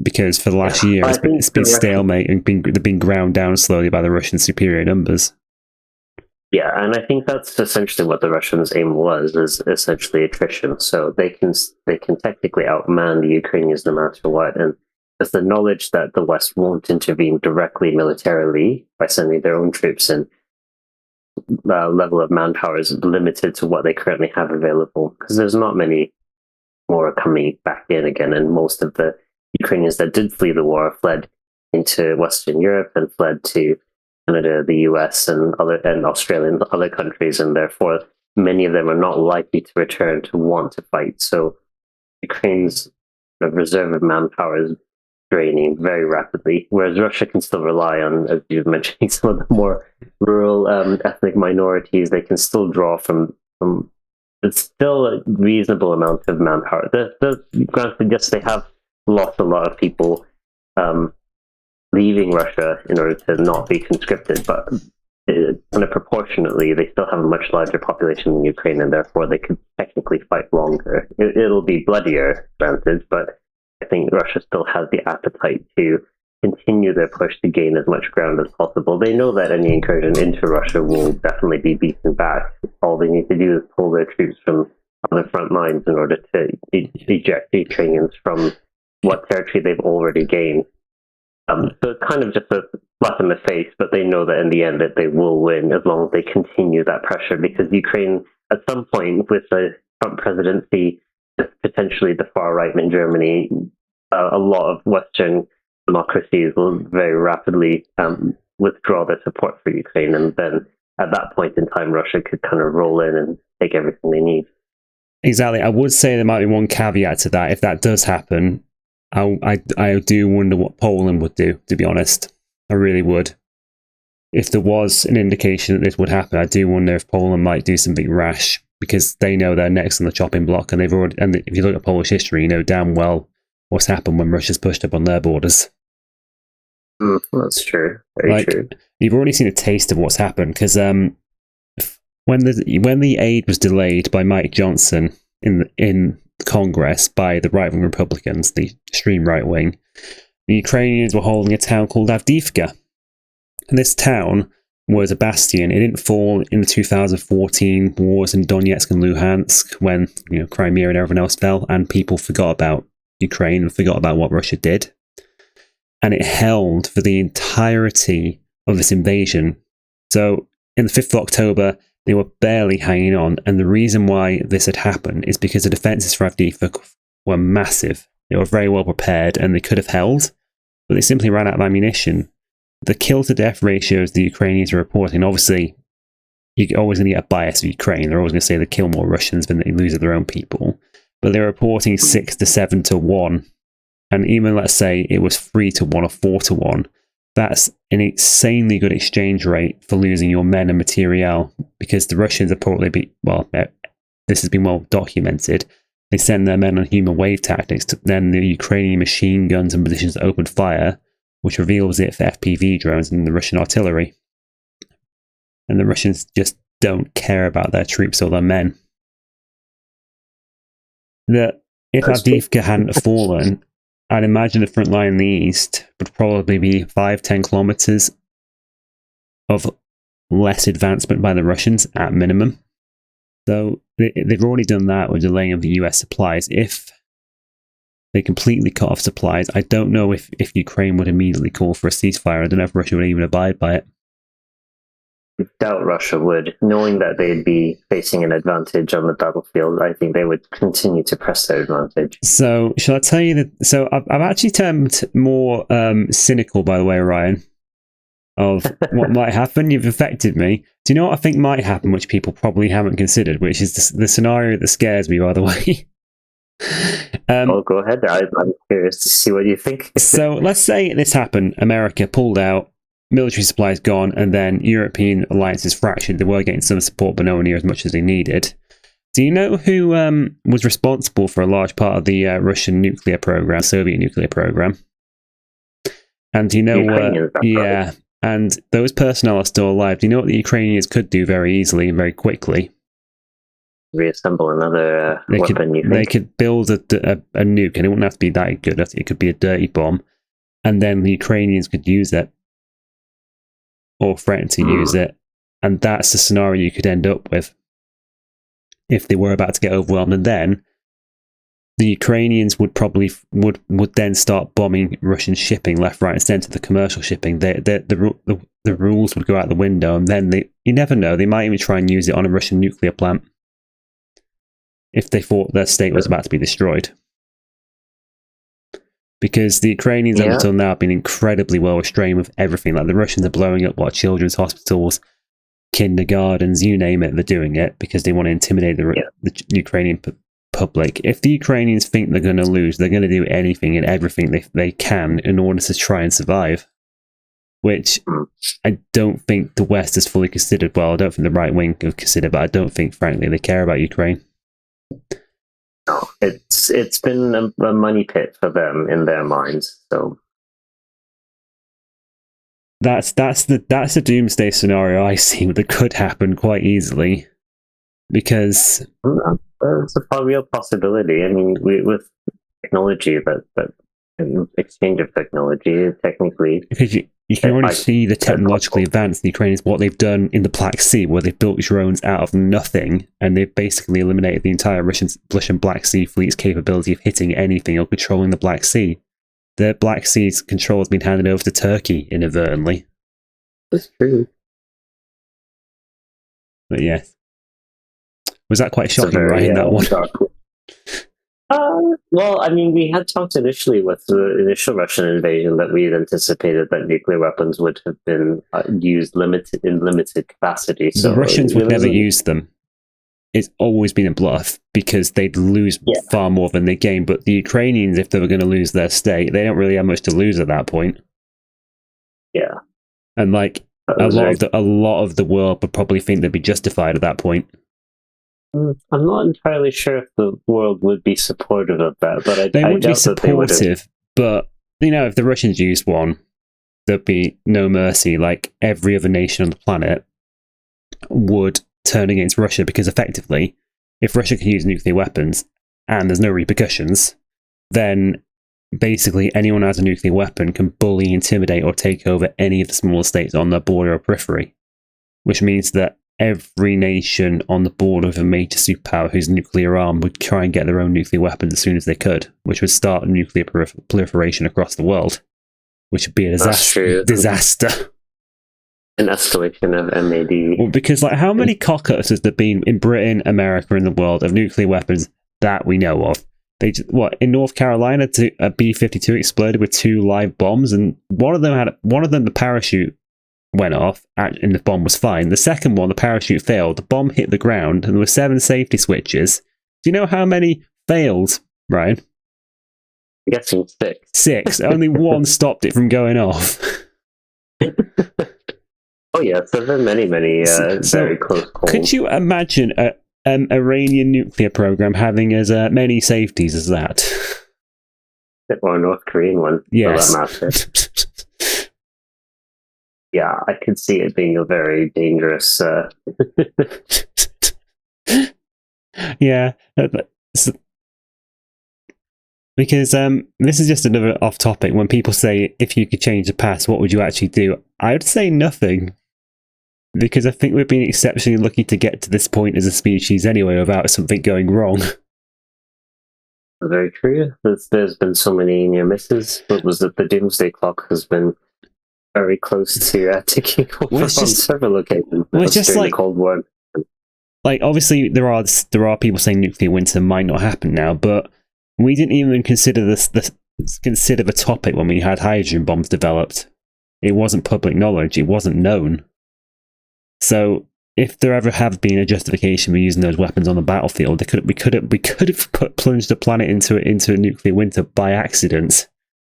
because for the last year it's been stalemate and they've been ground down slowly by the Russian superior numbers. Yeah, and I think that's essentially what the Russians' aim was, is essentially attrition. So they can technically outman the Ukrainians no matter what. And with the knowledge that the West won't intervene directly militarily by sending their own troops in, the level of manpower is limited to what they currently have available, because there's not many more coming back in again. And most of the Ukrainians that did flee the war fled into Western Europe and fled to Canada, the US, and Australia and other countries, and therefore many of them are not likely to return to want to fight. So Ukraine's reserve of manpower is draining very rapidly, whereas Russia can still rely on, as you were mentioning, some of the more rural ethnic minorities. They can still draw from. It's still a reasonable amount of manpower. Granted, yes, they have lost a lot of people leaving Russia in order to not be conscripted, but kind of proportionately, they still have a much larger population in Ukraine, and therefore they could technically fight longer. It'll be bloodier, granted, but I think Russia still has the appetite to continue their push to gain as much ground as possible. They know that any incursion into Russia will definitely be beaten back. All they need to do is pull their troops from on the front lines in order to eject the Ukrainians from what territory they've already gained. So it's kind of just a slap in the face, but they know that in the end that they will win as long as they continue that pressure, because Ukraine, at some point with the Trump presidency, potentially the far right in Germany, a lot of Western democracies will very rapidly withdraw their support for Ukraine. And then at that point in time, Russia could kind of roll in and take everything they need. Exactly. I would say there might be one caveat to that. If that does happen, I do wonder what Poland would do, to be honest. I really would. If there was an indication that this would happen, I do wonder if Poland might do something rash, because they know they're next on the chopping block, and they've already. And if you look at Polish history, you know damn well what's happened when Russia's pushed up on their borders. That's true. Very true. You've already seen a taste of what's happened, because when the aid was delayed by Mike Johnson in Congress by the right-wing Republicans, the extreme right-wing, the Ukrainians were holding a town called Avdiivka. And this town was a bastion. It didn't fall in the 2014 wars in Donetsk and Luhansk when Crimea and everyone else fell, and people forgot about Ukraine and forgot about what Russia did. And it held for the entirety of this invasion. So in the 5th of October, they were barely hanging on. And the reason why this had happened is because the defences for Avdiivka were massive. They were very well prepared and they could have held, but they simply ran out of ammunition. The kill-to-death ratios the Ukrainians are reporting, obviously, you're always going to get a bias of Ukraine. They're always going to say they kill more Russians than they lose of their own people. But they're reporting 6 to 7 to 1. And even, let's say, it was 3 to 1 or 4 to 1. That's an insanely good exchange rate for losing your men and materiel, because the Russians are probably this has been well documented. They send their men on human wave tactics, then the Ukrainian machine guns and positions opened fire, which reveals it for FPV drones and the Russian artillery. And the Russians just don't care about their troops or their men. If Avdiivka hadn't fallen, I'd imagine the front line in the east would probably be 5-10 kilometers of less advancement by the Russians at minimum. So they've already done that with delaying of the US supplies. If they completely cut off supplies, I don't know if Ukraine would immediately call for a ceasefire. I don't know if Russia would even abide by it. I doubt Russia would. Knowing that they'd be facing an advantage on the battlefield, I think they would continue to press their advantage. So, shall I tell you that? So, I've actually turned more cynical, by the way, Ryan, of what might happen. You've affected me. Do you know what I think might happen, which people probably haven't considered, which is the scenario that scares me, by the way? Go ahead. I'm curious to see what you think. So, let's say this happened. America pulled out. Military supplies gone, and then European alliances fractured. They were getting some support, but nowhere near as much as they needed. Do you know who was responsible for a large part of the Russian nuclear program, Soviet nuclear program? And do you know and those personnel are still alive. Do you know what the Ukrainians could do very easily and very quickly? Reassemble another weapon, you think? They could build a nuke, and it wouldn't have to be that good. It could be a dirty bomb, and then the Ukrainians could use it, or threaten to use it, And that's the scenario you could end up with if they were about to get overwhelmed. And then the Ukrainians would probably would then start bombing Russian shipping left, right, and centre, the commercial shipping. The rules would go out the window, and then you never know, they might even try and use it on a Russian nuclear plant if they thought their state was about to be destroyed. Because the Ukrainians up until now have been incredibly well restrained with everything. Like the Russians are blowing up children's hospitals, kindergartens, you name it, they're doing it because they want to intimidate the Ukrainian public. If the Ukrainians think they're going to lose, they're going to do anything and everything they can in order to try and survive. Which I don't think the West has fully considered. Well, I don't think the right wing have considered, but I don't think, frankly, they care about Ukraine. No, it's been a money pit for them in their minds. So that's the doomsday scenario I see that could happen quite easily, because it's a real possibility. I mean, with technology, that exchange of technology, technically, because you can already see the technologically advanced the Ukrainians, what they've done in the Black Sea, where they've built drones out of nothing, and they've basically eliminated the entire Russian Black Sea fleet's capability of hitting anything or controlling the Black Sea. The Black Sea's control has been handed over to Turkey inadvertently. That's true. But yeah. Was that quite shocking, right, in that one? Well, I mean, we had talked initially with the initial Russian invasion that we had anticipated that nuclear weapons would have been used in limited capacity. So the Russians would never use them. It's always been a bluff because they'd lose far more than they gain. But the Ukrainians, if they were going to lose their state, they don't really have much to lose at that point. Yeah, and like a lot of the world would probably think they'd be justified at that point. I'm not entirely sure if the world would be supportive of that, but they would be supportive. But you know, if the Russians used one, there'd be no mercy. Like every other nation on the planet would turn against Russia, because effectively, if Russia can use nuclear weapons and there's no repercussions, then basically anyone who has a nuclear weapon can bully, intimidate, or take over any of the smaller states on their border or periphery, which means that every nation on the border of a major superpower who's nuclear armed would try and get their own nuclear weapons as soon as they could, which would start nuclear proliferation across the world, which would be a disaster. An escalation of MAD. Well, because like, how many cock-ups has there been in Britain, America, and the world of nuclear weapons that we know of? They in North Carolina, a B-52 exploded with 2 live bombs, and one of them the parachute went off, and the bomb was fine. The second one, the parachute failed. The bomb hit the ground, and there were 7 safety switches. Do you know how many failed, Ryan? I'm guessing 6. 6. Only one stopped it from going off. Oh yeah, so there are many very close calls. Could you imagine an Iranian nuclear program having as many safeties as that? Or a North Korean one, yes. for that matter. Yeah, I could see it being a very dangerous... Yeah. Because this is just another off topic. When people say, if you could change the past, what would you actually do? I would say nothing. Because I think we've been exceptionally lucky to get to this point as a species anyway, without something going wrong. Very true. There's been so many near misses. What was it? The doomsday clock has been very close to ticking over on several occasions. Well, just during like the Cold War. Like, obviously, there are people saying nuclear winter might not happen now, but we didn't even consider the topic when we had hydrogen bombs developed. It wasn't public knowledge. It wasn't known. So, if there ever have been a justification for using those weapons on the battlefield, we could have plunged the planet into a nuclear winter by accident,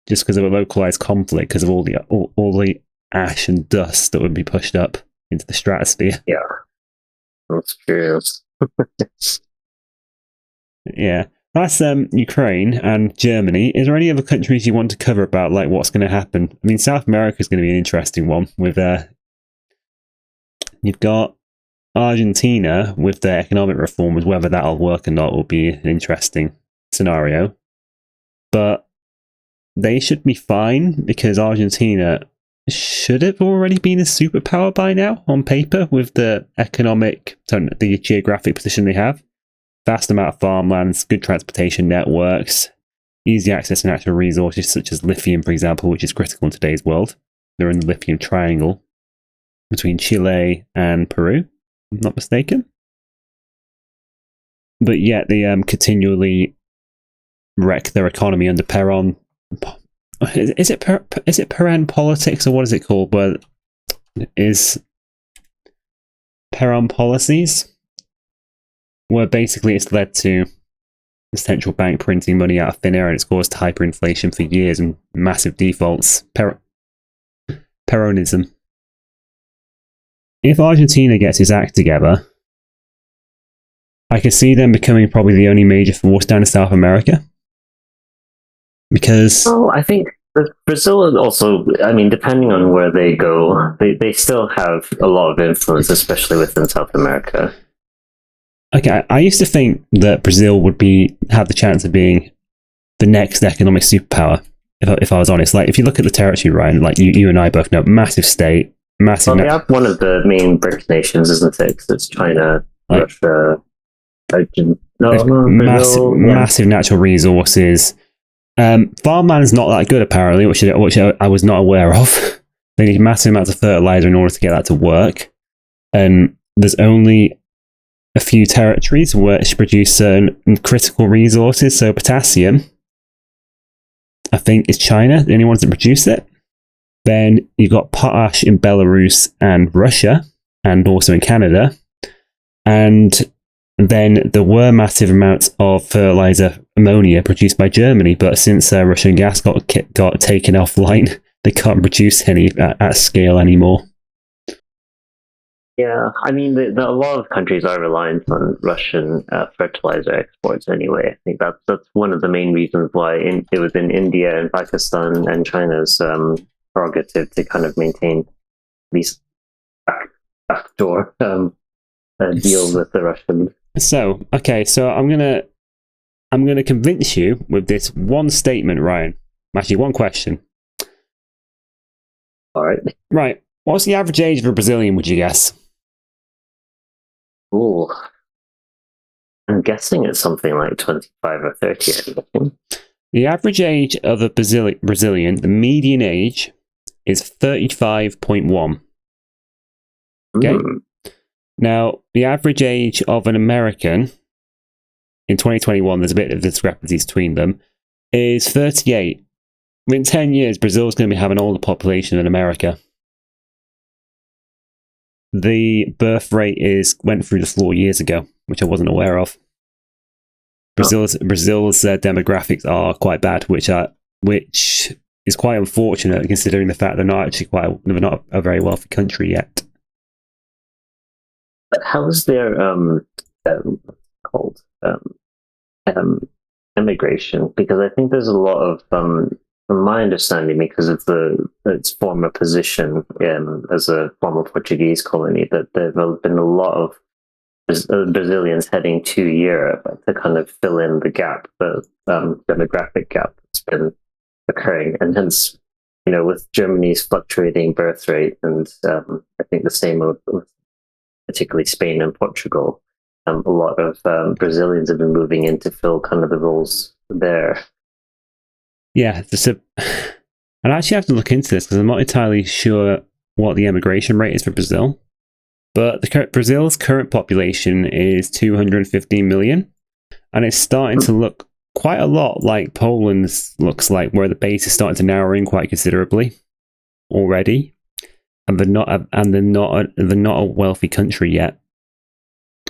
just because of a localized conflict, because of all the ash and dust that would be pushed up into the stratosphere. Yeah, that's true. Yeah. That's Ukraine and Germany. Is there any other countries you want to cover about like what's going to happen? I mean, South America is going to be an interesting one. With you've got Argentina with their economic reforms. Whether that'll work or not will be an interesting scenario. But they should be fine, because Argentina should have already been a superpower by now on paper with the the geographic position they have. Vast amount of farmlands, good transportation networks, easy access to natural resources such as lithium, for example, which is critical in today's world. They're in the lithium triangle between Chile and Peru, if I'm not mistaken. But yet they continually wreck their economy under Peron. Is it Peron politics, or what is it called? But is Peron policies, where basically it's led to the central bank printing money out of thin air, and it's caused hyperinflation for years and massive defaults. Peronism. If Argentina gets its act together, I could see them becoming probably the only major force down in South America. Because... Oh, I think Brazil is also, I mean, depending on where they go, they still have a lot of influence, especially within South America. Okay, I used to think that Brazil would have the chance of being the next economic superpower, if I was honest. Like, if you look at the territory, Ryan, like you and I both know, massive state, massive... Well, they have one of the main BRICS nations, isn't it? 'Cause it's China, Russia... massive natural resources. Farmland's not that good, apparently, which I was not aware of. They need massive amounts of fertilizer in order to get that to work. And there's only a few territories which produce certain critical resources. So potassium, I think, is China, the only ones that produce it. Then you've got potash in Belarus and Russia, and also in Canada. And then there were massive amounts of fertilizer, ammonia, produced by Germany, but since Russian gas got taken offline, they can't produce any at scale anymore. Yeah, I mean, a lot of countries are reliant on Russian fertilizer exports anyway. I think that's one of the main reasons why it was in India and Pakistan and China's prerogative to kind of maintain these backdoor deals with the Russians. So, okay, so I'm gonna convince you with this one statement, Ryan. Actually, one question. All right. Right. What's the average age of a Brazilian, would you guess? Ooh. I'm guessing it's something like 25 or 30. The average age of a Brazilian, the median age, is 35.1. Okay? Mm. Now, the average age of an American in 2021, there's a bit of discrepancies between them, is 38. In 10 years, Brazil's going to be having an older population than America. The birth rate went through the floor years ago, which I wasn't aware of. Brazil's demographics are quite bad, which is quite unfortunate considering the fact they're not a very wealthy country yet. But how is their immigration? Because I think there's a lot of, from my understanding, because of its former position as a former Portuguese colony, that there have been a lot of Brazilians heading to Europe to kind of fill in the gap, the demographic gap that's been occurring, and hence, with Germany's fluctuating birth rate, and I think the same with particularly Spain and Portugal, a lot of Brazilians have been moving in to fill kind of the roles there. Yeah, I'd actually have to look into this because I'm not entirely sure what the immigration rate is for Brazil. But Brazil's current population is 215 million, and it's starting to look quite a lot like Poland's looks like, where the base is starting to narrow in quite considerably already. And they're not a wealthy country yet.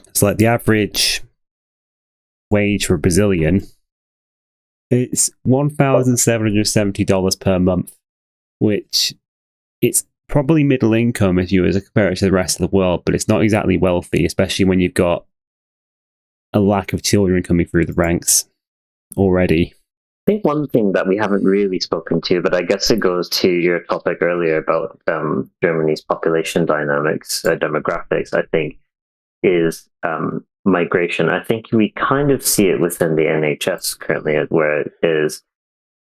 It's like the average wage for a Brazilian, it's $1,770 per month, which it's probably middle income if you were to compare it to the rest of the world, but it's not exactly wealthy, especially when you've got a lack of children coming through the ranks already. I think one thing that we haven't really spoken to, but I guess it goes to your topic earlier about Germany's population dynamics, demographics, I think, is migration. I think we kind of see it within the NHS currently, where it is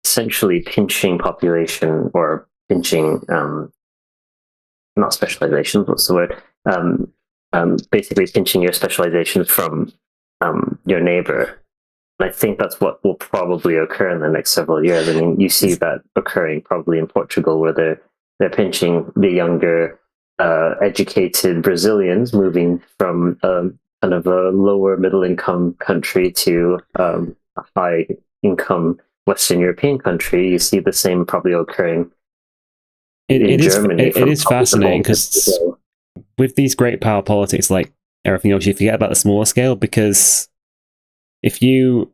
essentially pinching population or pinching not specializations, what's the word? Basically pinching your specializations from your neighbor. And I think that's what will probably occur in the next several years. I mean, you see that occurring probably in Portugal, where they're pinching the younger, educated Brazilians, moving from kind of a lower middle income country to a high income Western European country. You see the same probably occurring in Germany. It is fascinating because with these great power politics, like everything else, you forget about the smaller scale, because if you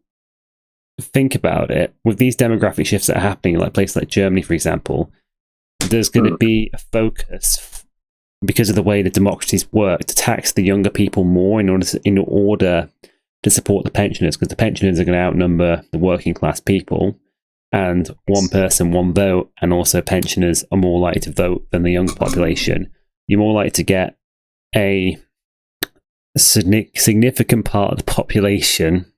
think about it, with these demographic shifts that are happening, like places like Germany, for example, there's going to be a focus, because of the way the democracies work, to tax the younger people more in order to support the pensioners, because the pensioners are going to outnumber the working class people, and one person, one vote, and also pensioners are more likely to vote than the younger population. You're more likely to get a significant part of the population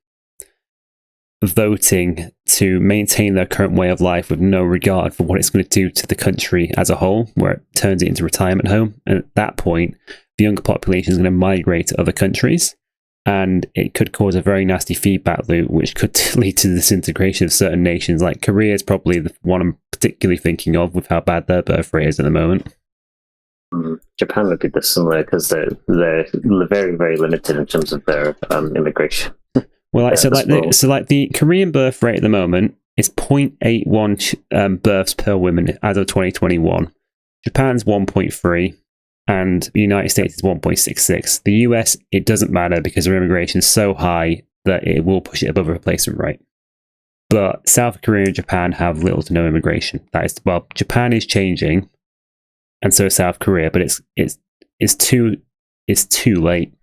voting to maintain their current way of life with no regard for what it's going to do to the country as a whole, where it turns it into a retirement home. And at that point, the younger population is going to migrate to other countries, and it could cause a very nasty feedback loop, which could lead to the disintegration of certain nations. Like Korea is probably the one I'm particularly thinking of, with how bad their birth rate is at the moment. Japan would be similar, because they're very, very limited in terms of their immigration. Well, the Korean birth rate at the moment is 0.81 births per woman as of 2021. Japan's 1.3, and the United States is 1.66. The US, it doesn't matter because their immigration is so high that it will push it above a replacement rate. But South Korea and Japan have little to no immigration. Japan is changing, and so is South Korea, but it's too late.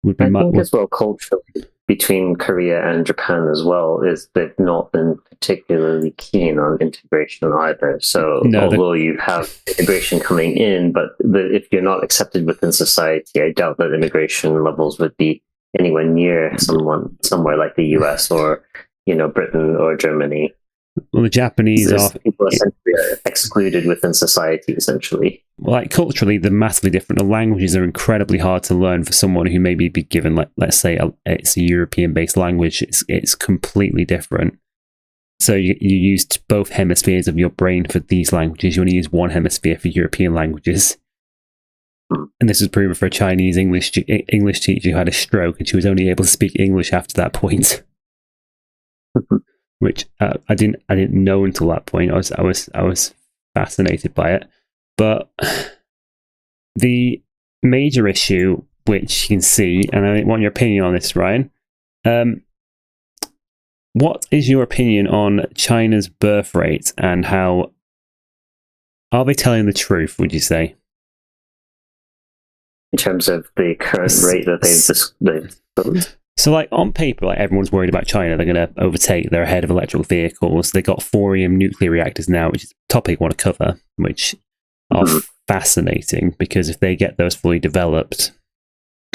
I think as well, culturally, between Korea and Japan as well, is they've not been particularly keen on integration either. So although you have integration coming in, but if you're not accepted within society, I doubt that immigration levels would be anywhere near somewhere like the US or Britain or Germany. Well, the Japanese people essentially excluded within society, essentially. Like culturally, they're massively different. The languages are incredibly hard to learn for someone who maybe be given, like, let's say, it's a European-based language. It's completely different. So you use both hemispheres of your brain for these languages. You only use one hemisphere for European languages. And this was proven for a Chinese English teacher who had a stroke, and she was only able to speak English after that point. Which I didn't know until that point. I was fascinated by it. But the major issue, which you can see, and I want your opinion on this, Ryan. What is your opinion on China's birth rate, and how are they telling the truth, would you say? In terms of the current rate that they've disclosed? So, like, on paper, like, everyone's worried about China. They're going to overtake. They're ahead of electrical vehicles. They got thorium nuclear reactors now, which is a topic I want to cover, which are fascinating, because if they get those fully developed,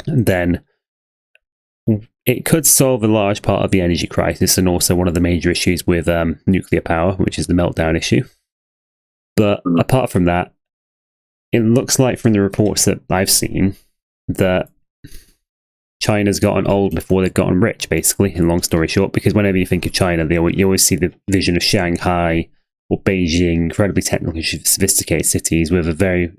then it could solve a large part of the energy crisis, and also one of the major issues with nuclear power, which is the meltdown issue. But apart from that, it looks like from the reports that I've seen that China's gotten old before they've gotten rich, basically, in long story short, because whenever you think of China, you always see the vision of Shanghai or Beijing, incredibly technically sophisticated cities with a very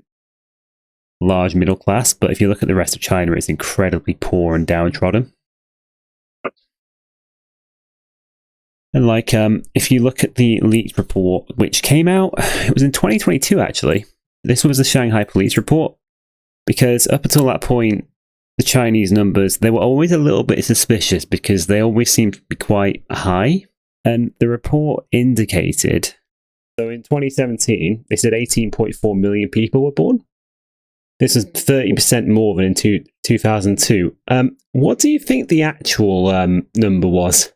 large middle class. But if you look at the rest of China, it's incredibly poor and downtrodden. And like, if you look at the leaked report, which came out, it was in 2022, actually. This was the Shanghai police report, because up until that point, the Chinese numbers, they were always a little bit suspicious, because they always seemed to be quite high. And the report indicated, so in 2017, they said 18.4 million people were born. This is 30% more than in 2002. What do you think the actual number was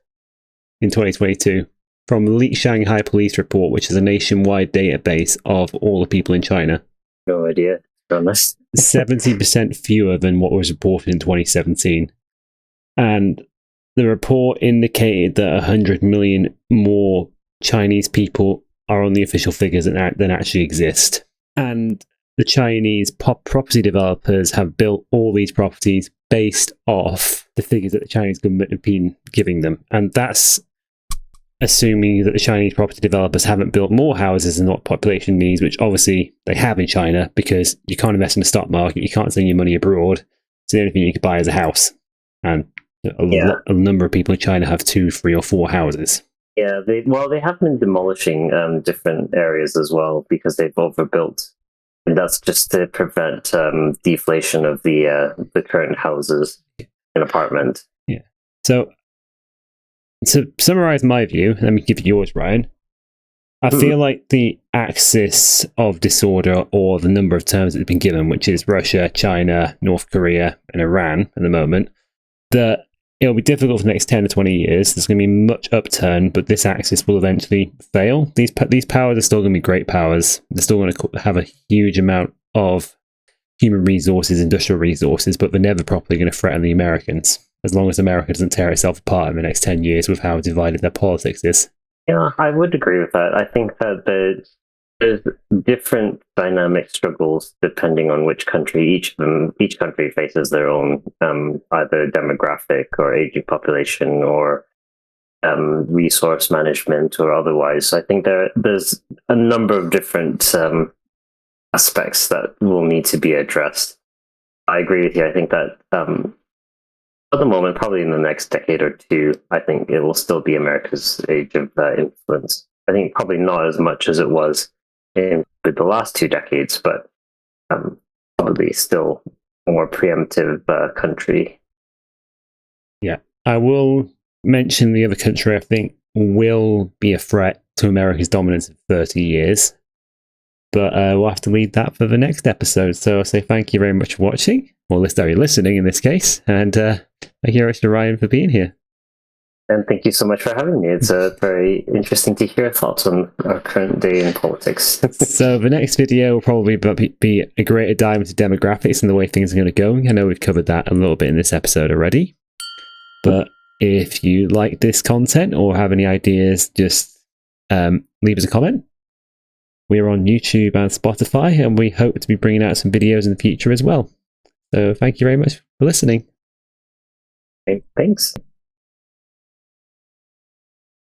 in 2022 from the leaked Shanghai police report, which is a nationwide database of all the people in China? No idea, to be honest. 70% fewer than what was reported in 2017. And the report indicated that 100 million more Chinese people are on the official figures than actually exist. And the Chinese property developers have built all these properties based off the figures that the Chinese government have been giving them. And that's assuming that the Chinese property developers haven't built more houses than what population needs, which obviously they have in China, because you can't invest in the stock market, you can't send your money abroad. So the only thing you can buy is a house. And a number of people in China have 2, 3, or 4 houses. Yeah, they have been demolishing different areas as well because they've overbuilt. And that's just to prevent deflation of the current houses and apartment. Yeah. So to summarize my view, let me give you yours, Ryan. I feel like the axis of disorder, or the number of terms that have been given, which is Russia, China, North Korea, and Iran at the moment, that it'll be difficult for the next 10 to 20 years. There's going to be much upturn, but this axis will eventually fail. These powers are still going to be great powers. They're still going to have a huge amount of human resources, industrial resources, but they're never properly going to threaten the Americans, as long as America doesn't tear itself apart in the next 10 years with how divided their politics is. Yeah, I would agree with that. I think that there's different dynamic struggles depending on which country. Each country faces their own either demographic or aging population or resource management or otherwise. I think there's a number of different aspects that will need to be addressed. I agree with you. I think that at the moment, probably in the next decade or two, I think it will still be America's age of influence. I think probably not as much as it was in the last 2 decades, but probably still a more preemptive country. Yeah, I will mention the other country I think will be a threat to America's dominance in 30 years. But we'll have to leave that for the next episode. So I'll say thank you very much for watching, or listening in this case. And thank you very much to Ryan for being here. And thank you so much for having me. It's very interesting to hear thoughts on our current day in politics. So the next video will probably be a greater dive into demographics and the way things are going to go. I know we've covered that a little bit in this episode already. But if you like this content or have any ideas, just leave us a comment. We're on YouTube and Spotify, and we hope to be bringing out some videos in the future as well. So thank you very much for listening. Okay, thanks.